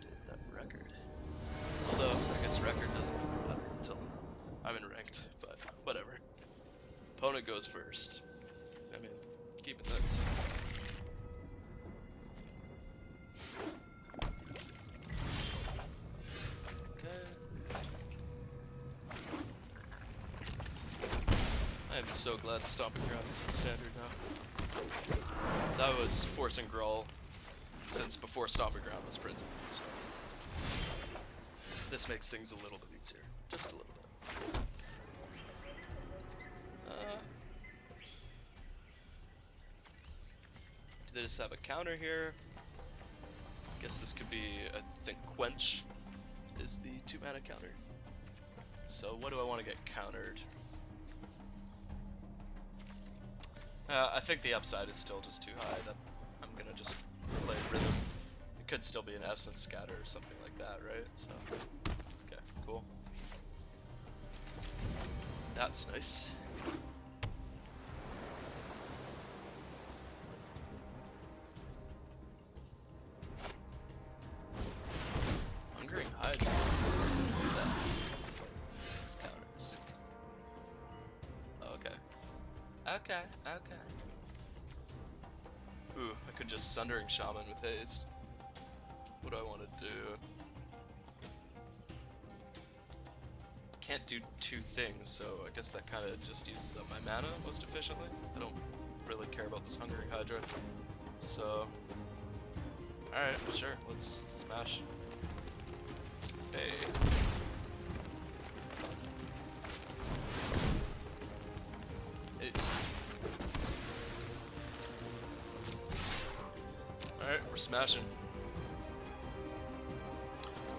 Speaker 1: Did that record. Although, I guess record doesn't really matter until I'm in ranked, but whatever. Opponent goes first. I mean, keep it nice. I'm so glad Stomping Ground is in standard now. Because I was forcing Gruul since before Stomping Ground was printed, so this makes things a little bit easier. Just a little bit. Do they just have a counter here? Guess this could be, I think Quench is the 2-mana counter. So what do I want to get countered? I think the upside is still just too high. That I'm gonna just play Rhythm. It could still be an Essence Scatter or something like that, right? So, okay, cool. That's nice. Hungering Hydra. What is that? 6 counters. Okay. Okay. Ooh, I could just Sundering Shaman with haste. What do I want to do? Can't do 2 things, so I guess that kind of just uses up my mana most efficiently. I don't really care about this Hungering Hydra. So, alright, sure, let's smash. Hey. Haste. Alright, we're smashing.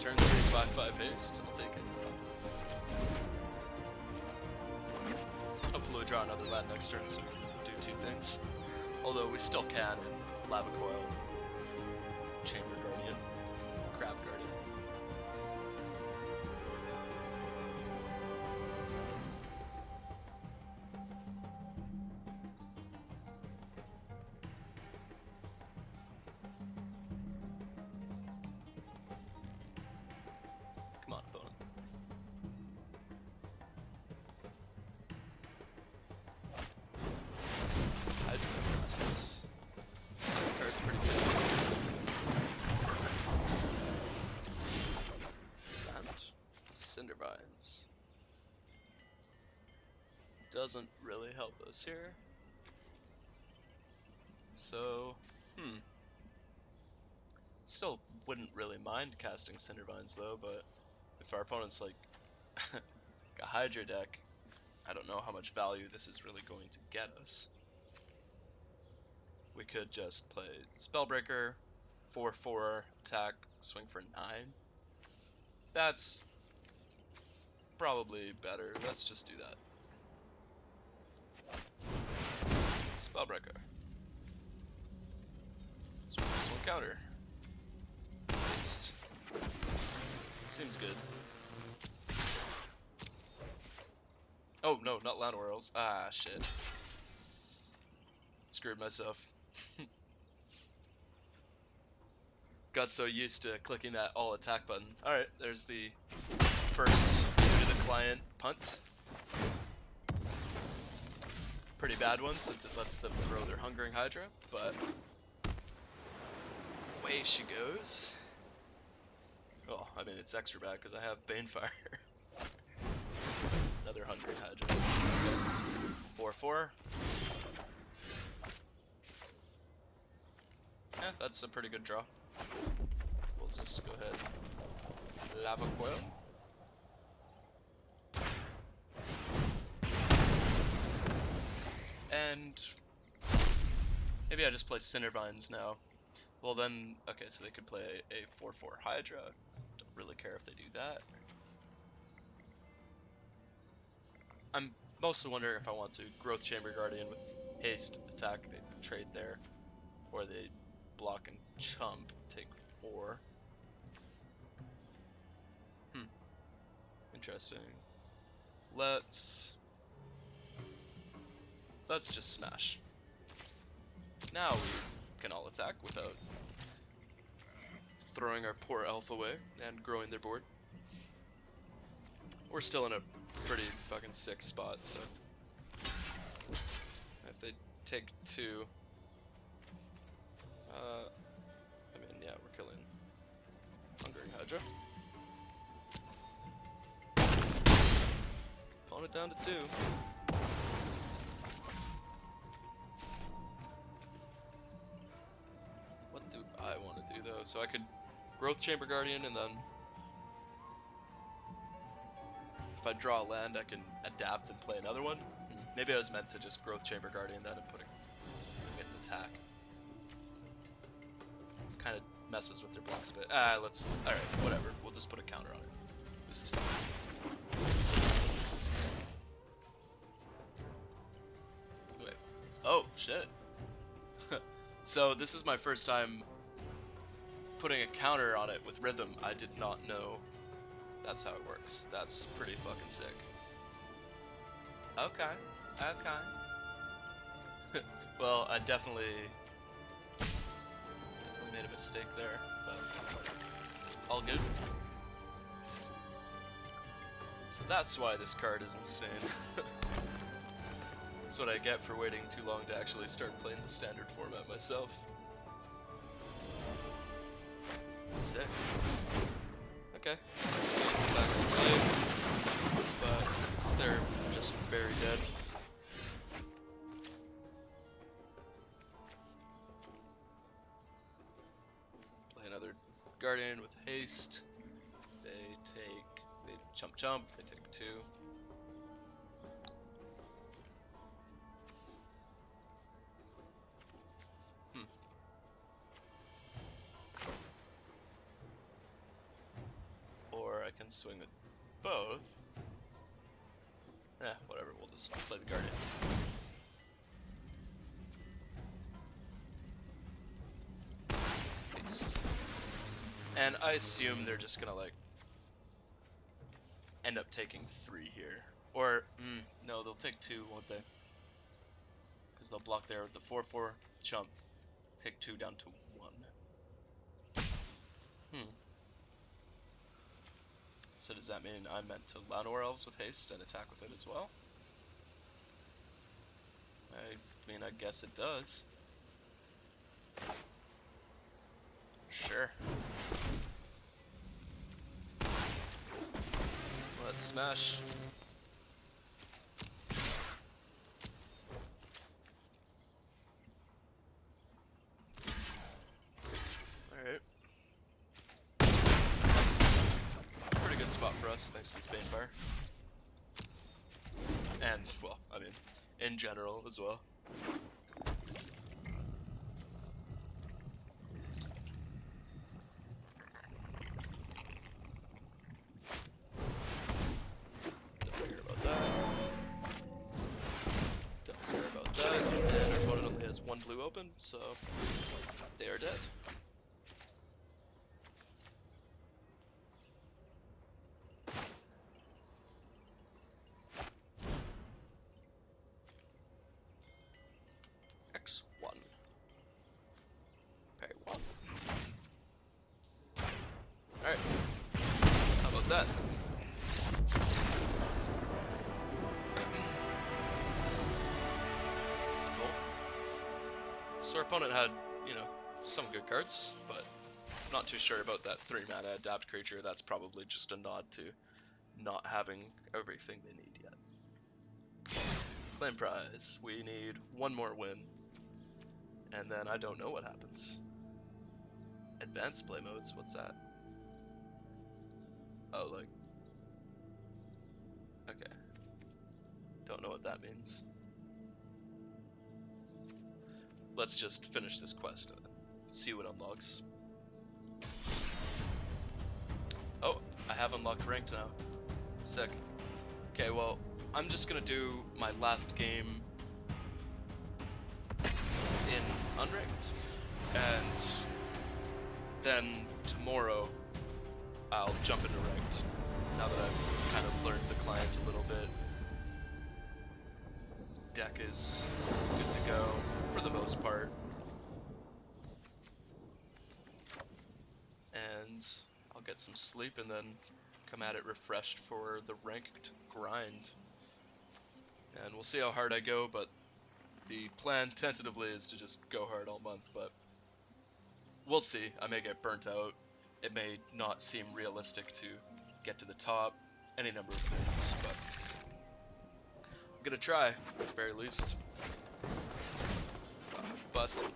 Speaker 1: Turn 3, 5/5 haste. I'll take it. Hopefully we draw another land next turn so we can do 2 things. Although we still can in Lava Coil, Chamber Guardian, Crab Guardian. Come on, opponent. Hydro process. That card's pretty good. And Cindervines. Doesn't really help us here. So, still wouldn't really mind casting Cindervines though, but if our opponent's like a Hydra deck, I don't know how much value this is really going to get us. We could just play Spellbreaker, 4/4, attack, swing for 9. That's probably better. Let's just do that. Spellbreaker. Swing counter. Haste. Seems good. Oh no, not Land Whirls. Ah, shit. Screwed myself. Got so used to clicking that all attack button. Alright, there's the first to the client punt. Pretty bad one since it lets them throw their Hungering Hydra, but away she goes. Well, I mean it's extra bad because I have Banefire. another Hungry Hydra. Okay. 4/4. Yeah, that's a pretty good draw. We'll just go ahead. Lava Coil. And maybe I just play Cindervines now. Well then, okay, so they could play a 4/4 Hydra. Don't really care if they do that. I'm mostly wondering if I want to Growth Chamber Guardian with haste, attack, they trade there. Or they block and chump, take 4. Interesting. Let's just smash. Now we can all attack without throwing our poor elf away and growing their board. We're still in a pretty fucking sick spot, so if they take 2, I mean, yeah, we're killing Hungering Hydra. Pawn it down to 2. What do I want to do though? So I could Growth Chamber Guardian, and then if I draw a land, I can adapt and play another one. Maybe I was meant to just Growth Chamber Guardian then and putting an attack. Kind of messes with their blocks a bit. Alright, whatever. We'll just put a counter on it. This is fine. Wait. Oh, shit. So this is my first time putting a counter on it with Rhythm. I did not know that's how it works. That's pretty fucking sick. Okay. Well, I definitely made a mistake there, but all good. So that's why this card is insane. That's what I get for waiting too long to actually start playing the standard format myself. Sick. Okay. Attacks play, but they're just very dead. Play another Guardian with haste. They chump, they take 2. Or I can swing with both. Whatever, we'll just play the Guardian. Haste. And I assume they're just gonna like end up taking 3 here. Or, no, they'll take 2, won't they? Because they'll block there with the 4/4, chump, take 2 down to 1. So does that mean I'm meant to Llanowar Elves with haste and attack with it as well? I mean, I guess it does. Sure. Let's smash. Alright. Pretty good spot for us, thanks to Spanefire. And, well, I mean, in general as well. One blue open, so they are dead. X1. Parry 1. Alright. How about that? So our opponent had, you know, some good cards, but not too sure about that 3-mana adapt creature. That's probably just a nod to not having everything they need yet. Claim prize. We need one more win. And then I don't know what happens. Advanced play modes, what's that? Oh, like... Okay. Don't know what that means. Let's just finish this quest and see what unlocks. Oh, I have unlocked ranked now. Sick. Okay, well, I'm just gonna do my last game in unranked, and then tomorrow I'll jump into ranked, now that I've kind of learned the client a little bit. Deck is good to go, for the most part. And I'll get some sleep and then come at it refreshed for the ranked grind. And we'll see how hard I go, but the plan tentatively is to just go hard all month, but we'll see. I may get burnt out. It may not seem realistic to get to the top, any number of things, but I'm gonna try, at the very least. Busted.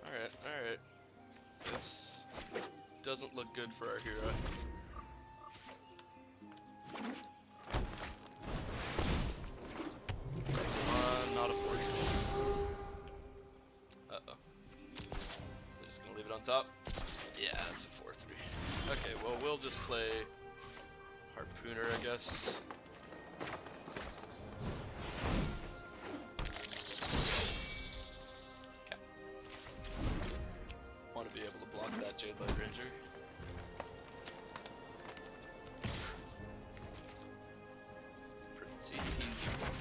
Speaker 1: Alright. This doesn't look good for our hero. Not a 4-2. Uh-oh. They're just gonna leave it on top? Yeah, that's a 4-3. Okay, well, we'll just play Harpooner, I guess. Okay. Want to be able to block that Jade Light Ranger. Pretty easy block.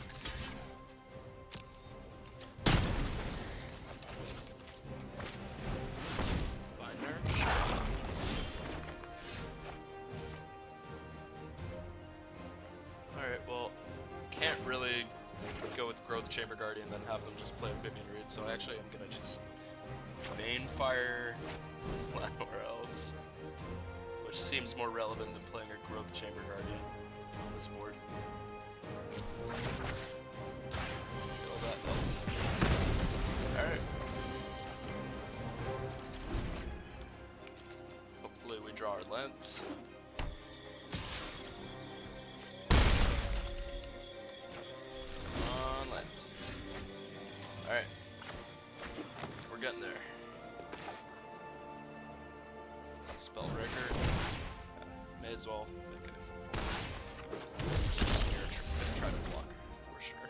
Speaker 1: Chamber Guardian, then have them just play a Vivian Reed, so actually I'm gonna just Bane Fire Planor Elves, which seems more relevant than playing a Growth Chamber Guardian on this board. Kill that elf. Alright. Hopefully we draw our lens. Alright, we're getting there. Spellbreaker, may as well make it a 4/4. We're gonna try to block for sure.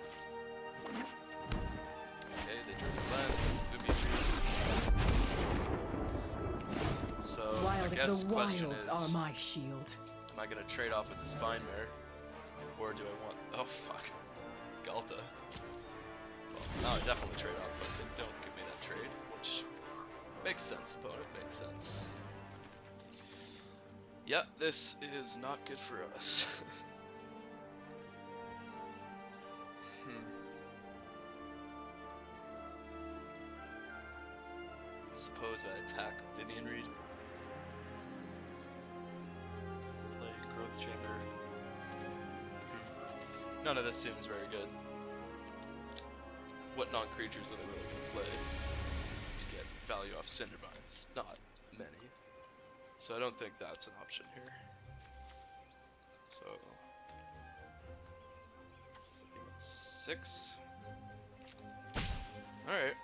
Speaker 1: Okay, they drew the land. So I guess the question is,
Speaker 2: are my shield.
Speaker 1: am I gonna trade off with the Spine-Mare, or do I want? Oh fuck, Galta. No, I definitely trade off, but they don't give me that trade, which makes sense, opponent, makes sense. Yeah, this is not good for us. Suppose I attack Vivian Reed. Play Growth Chamber. None of this seems very good. What non-creatures are they really going to play to get value off Cindervines? Not many. So I don't think that's an option here. So... 6. Alright.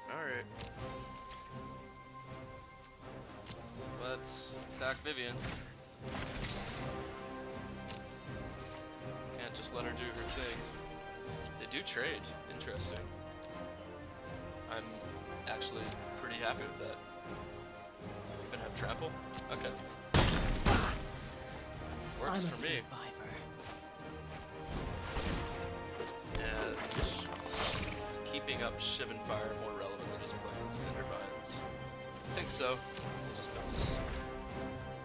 Speaker 1: Let's attack Vivian. Can't just let her do her thing. They do trade. Interesting. I'm actually pretty happy with that. Even have trample? Okay. Works for me. And is keeping up Shivan Fire more relevant than just playing Cindervines? I think so. We'll just bounce.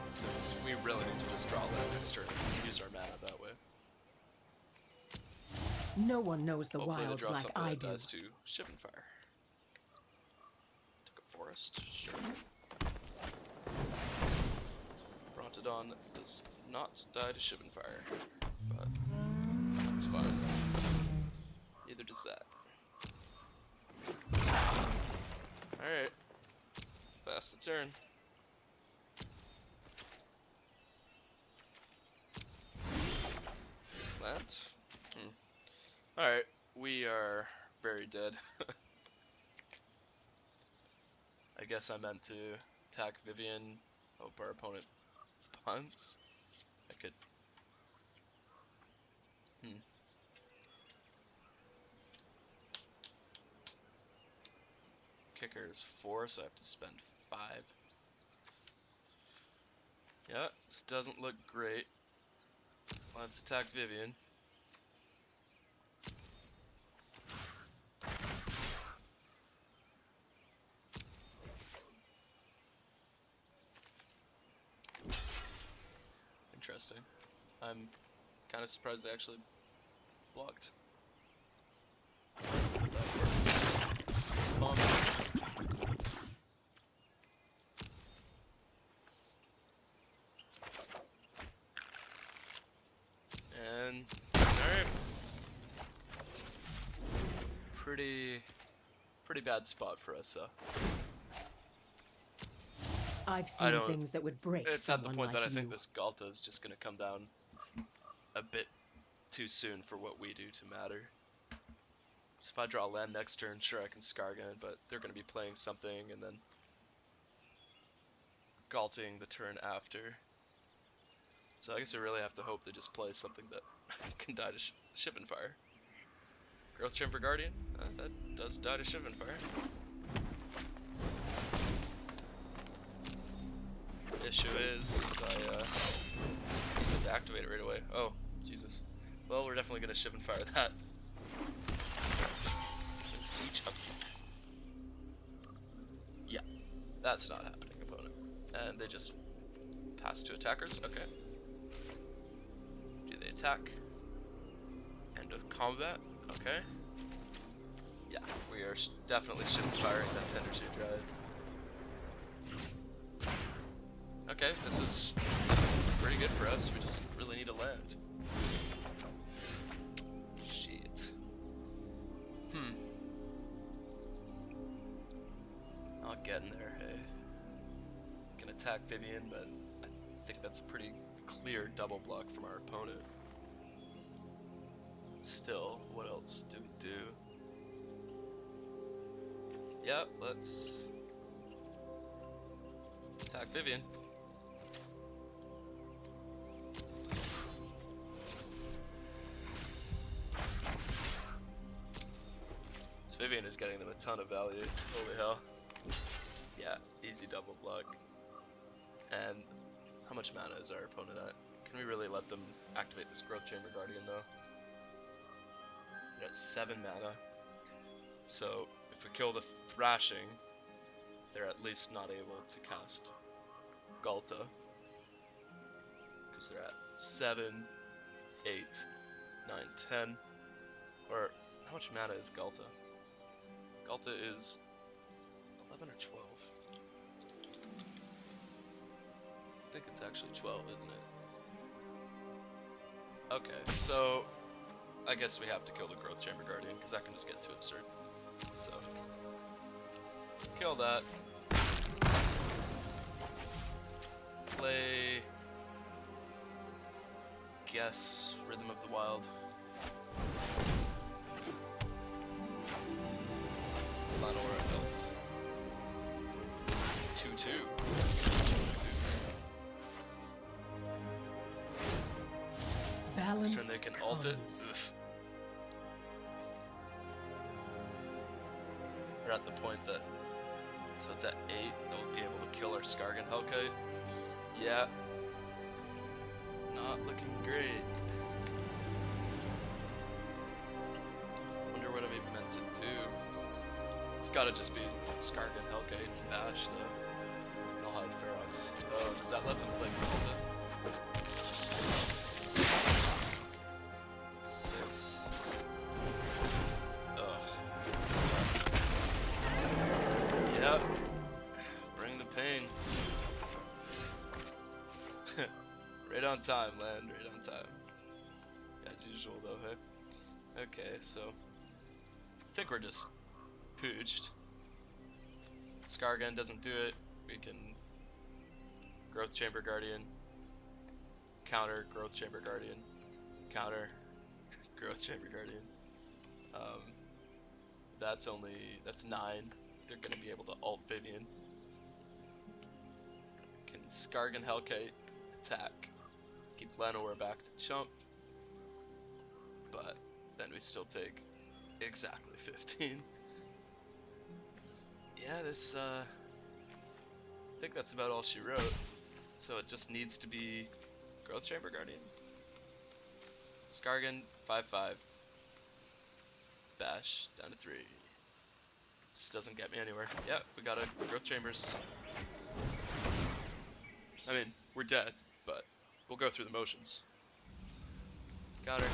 Speaker 1: Since we really need to just draw that next turn and use our mana that way.
Speaker 2: No one knows the
Speaker 1: Hopefully
Speaker 2: wilds
Speaker 1: draw
Speaker 2: like
Speaker 1: something
Speaker 2: I
Speaker 1: that
Speaker 2: do.
Speaker 1: dies to Shivan Fire. Took a forest, sure. Brontodon does not die to Shivan Fire, but That's fine. Neither does that. Alright. Pass the turn. That. Alright. We are very dead. I guess I meant to attack Vivian. Hope our opponent punts. I could. Kicker is 4, so I have to spend 5. Yeah, this doesn't look great. Let's attack Vivian. Interesting. I'm kind of surprised they actually blocked. That works. And alright. Pretty bad spot for us, though.
Speaker 2: I've seen things that would break
Speaker 1: It's at the
Speaker 2: someone
Speaker 1: point
Speaker 2: like
Speaker 1: that I think
Speaker 2: you.
Speaker 1: this Galta is just going to come down a bit too soon for what we do to matter. So if I draw land next turn, sure I can Skargan, but they're going to be playing something and then Galting the turn after. So I guess I really have to hope they just play something that can die to Ship and Fire. Growth Chamber Guardian? That does die to Ship and Fire. The issue is I need to activate it right away. Oh, Jesus. Well, we're definitely going to Ship and Fire that. Each of yeah, that's not happening, opponent. And they just pass to attackers. Okay. Do they attack? End of combat. Okay. Yeah, we are definitely Ship and Firing that Tender Sea Dryad. Okay, this is pretty good for us. We just really need a land. Shit. Not getting there, hey. Can attack Vivian, but I think that's a pretty clear double block from our opponent. Still, what else do we do? Yeah, let's attack Vivian. This Vivian is getting them a ton of value. Holy hell. Yeah, easy double block. And how much mana is our opponent at? Can we really let them activate this Growth Chamber Guardian though? They're at 7 mana. So if we kill the Thrashing, they're at least not able to cast Galta. Because they're at 7, 8, 9, 10. Or how much mana is Galta? Galta is 11 or 12. I think it's actually 12, isn't it? Okay, so I guess we have to kill the Growth Chamber Guardian because that can just get too absurd. So kill that. Play, guess, Rhythm of the Wild. Lanora Elf. 2/2.
Speaker 2: Balance
Speaker 1: Sure they can ult it.
Speaker 2: comes.
Speaker 1: Ugh. We're at the point that, so it's at 8, they'll be able to kill our Skargan Hellkite. Yeah. Not looking great. Wonder what I'm even meant to do. It's gotta just be Skargan Hellkite and Bash though. Nullhide Ferox. Oh, does that let them play Grolta? 6. Ugh. Yep. Bring the pain. Right on time, land. Right on time. As usual, though, hey? Okay, so I think we're just pooched. Skargan doesn't do it. We can Growth Chamber Guardian, counter Growth Chamber Guardian, counter Growth Chamber Guardian. That's 9. They're gonna be able to ult Vivian. Can Skargan Hellkite attack. Keep Llanowar back to chump. But then we still take exactly 15. Yeah, this I think that's about all she wrote. So it just needs to be Growth Chamber Guardian. Skargan 5/5. Bash down to 3. Just doesn't get me anywhere. Yeah, we got a Growth Chambers. I mean, we're dead, but we'll go through the motions. Got her.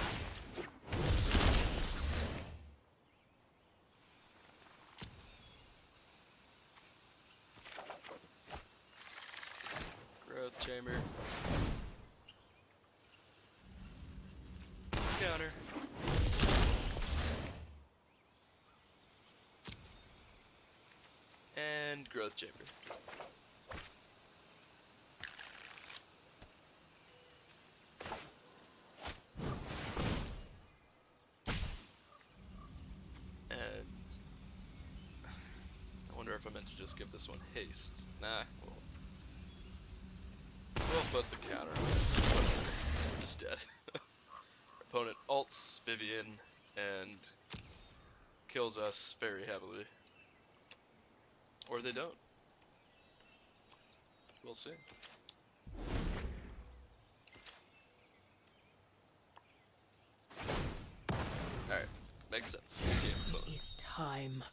Speaker 1: Growth Chamber. Counter. And Growth Chamber. And I wonder if I meant to just give this one haste. Nah, we'll put the counter on it. We're just dead. Opponent ults Vivian and kills us very heavily. Or they don't. We'll see. Alright, makes sense.
Speaker 2: It is time.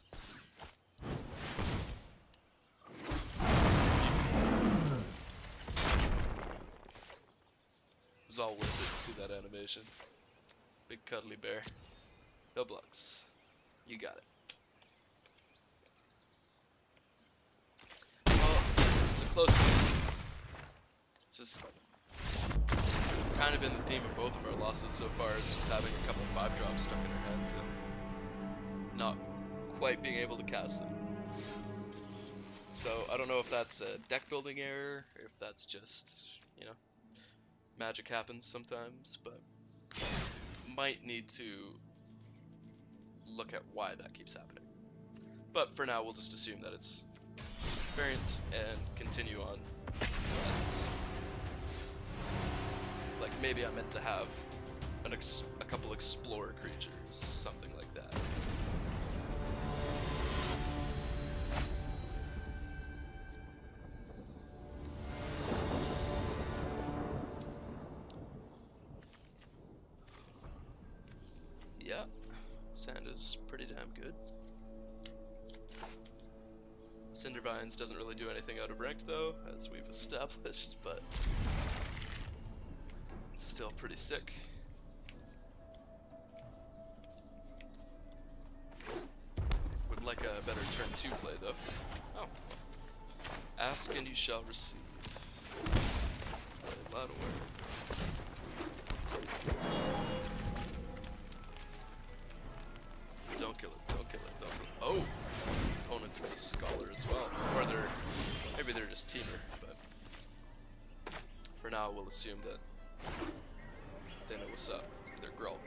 Speaker 1: It was all worth it to see that animation. Big cuddly bear. No blocks. You got it. Well, it's a close one. It's just kind of been the theme of both of our losses so far, is just having a couple 5-drops stuck in our hand and not quite being able to cast them. So I don't know if that's a deck building error, or if that's just, you know, magic happens sometimes, but might need to look at why that keeps happening. But for now, we'll just assume that it's variance and continue on as like maybe I meant to have a couple explorer creatures, something like that. Yeah, sand is pretty damn good. Cindervines doesn't really do anything out of ranked though, as we've established, but it's still pretty sick. Would like a better turn 2 play though. Oh. Ask and you shall receive. A lot of work. Don't kill it, don't kill it, don't kill it. Oh! Opponent is a scholar as well. Or maybe they're just teamer, but for now we'll assume that they know what's up. They're Gruul.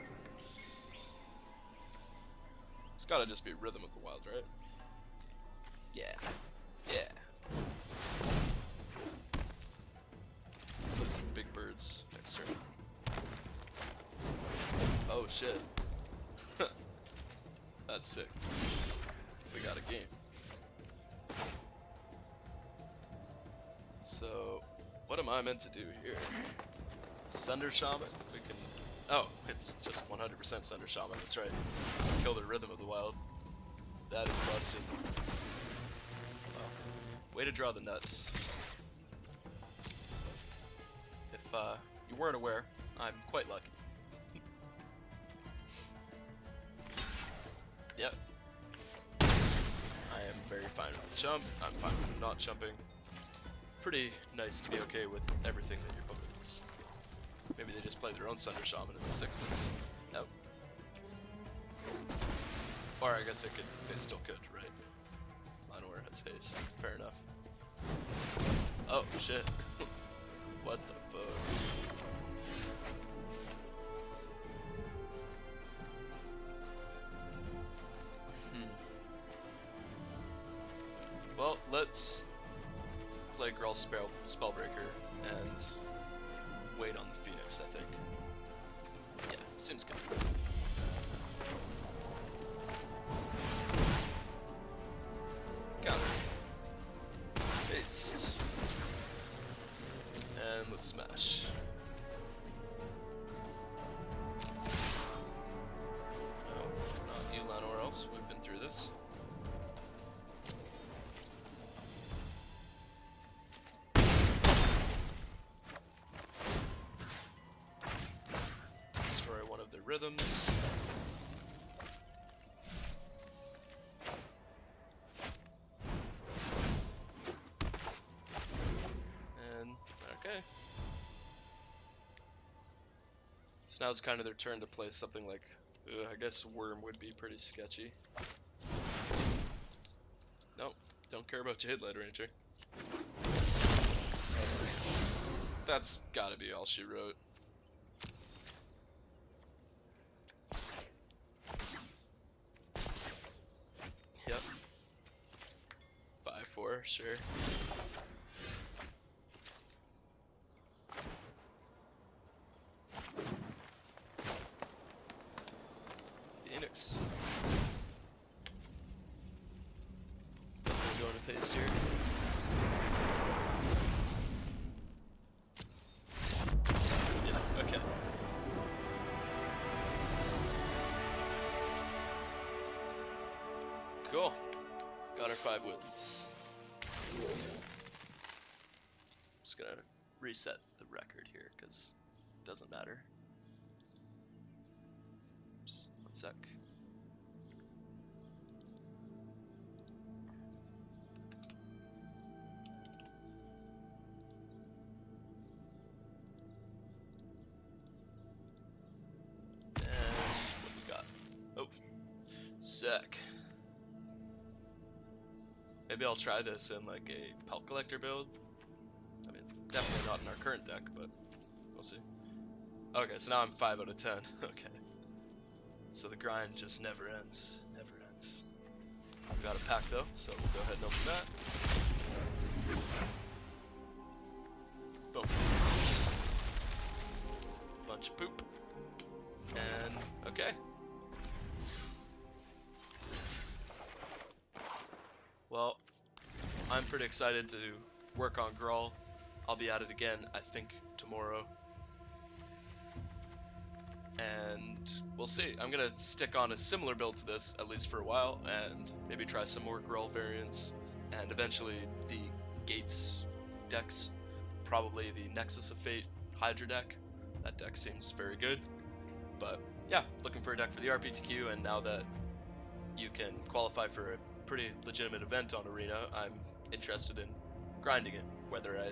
Speaker 1: It's gotta just be Rhythm of the Wild, right? Yeah. Yeah. Play some big birds next turn. Oh shit. That's sick. We got a game. So, what am I meant to do here? Sunder Shaman? We can... Oh, it's just 100% Sunder Shaman, that's right. Kill the Rhythm of the Wild. That is busted. Oh, way to draw the nuts. If you weren't aware, I'm quite lucky. Yep. I am very fine with the jump. I'm fine with not jumping. Pretty nice to be okay with everything that your opponent is. Maybe they just play their own Sunder Shaman as a 6/6. Nope. Or I guess they still could, right? Llanowar has haste. Fair enough. Oh shit. What the fuck? Well, let's play Gruul Spellbreaker and wait on the Phoenix, I think. Yeah, seems good. Counter. Haste. And let's smash. No, not you, Llanowar else. We've been through this. Destroy one of their rhythms. So now it's kind of their turn to play something like, I guess Worm would be pretty sketchy. Nope, don't care about Jade Light Ranger. That's gotta be all she wrote. Yep. 5-4, sure. Phoenix. Definitely going to face here. Yeah, okay. Cool. Got our 5 wins. Just gonna reset the record here, because it doesn't matter. Oops, 1 sec. And what we got? Oh, sec. Maybe I'll try this in like a Pelt Collector build. I mean, definitely not in our current deck, but we'll see. Okay, so now I'm 5 out of 10. Okay. So the grind just never ends. Never ends. We got a pack though, so we'll go ahead and open that. Boom. Bunch of poop. And okay. Well, I'm pretty excited to work on Gruul. I'll be at it again, I think, tomorrow. And we'll see. I'm gonna stick on a similar build to this, at least for a while, and maybe try some more Gruul variants, and eventually the Gates decks. Probably the Nexus of Fate Hydra deck. That deck seems very good. But yeah, looking for a deck for the RPTQ, and now that you can qualify for a pretty legitimate event on Arena, I'm interested in grinding it. Whether I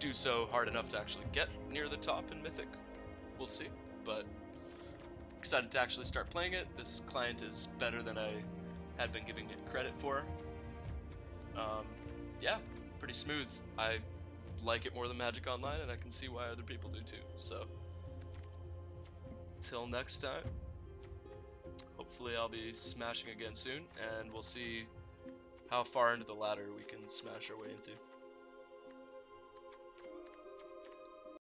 Speaker 1: do so hard enough to actually get near the top in Mythic, we'll see. But excited to actually start playing it. This client is better than I had been giving it credit for. Yeah, pretty smooth. I like it more than Magic Online, and I can see why other people do too. So, till next time, hopefully I'll be smashing again soon, and we'll see how far into the ladder we can smash our way into.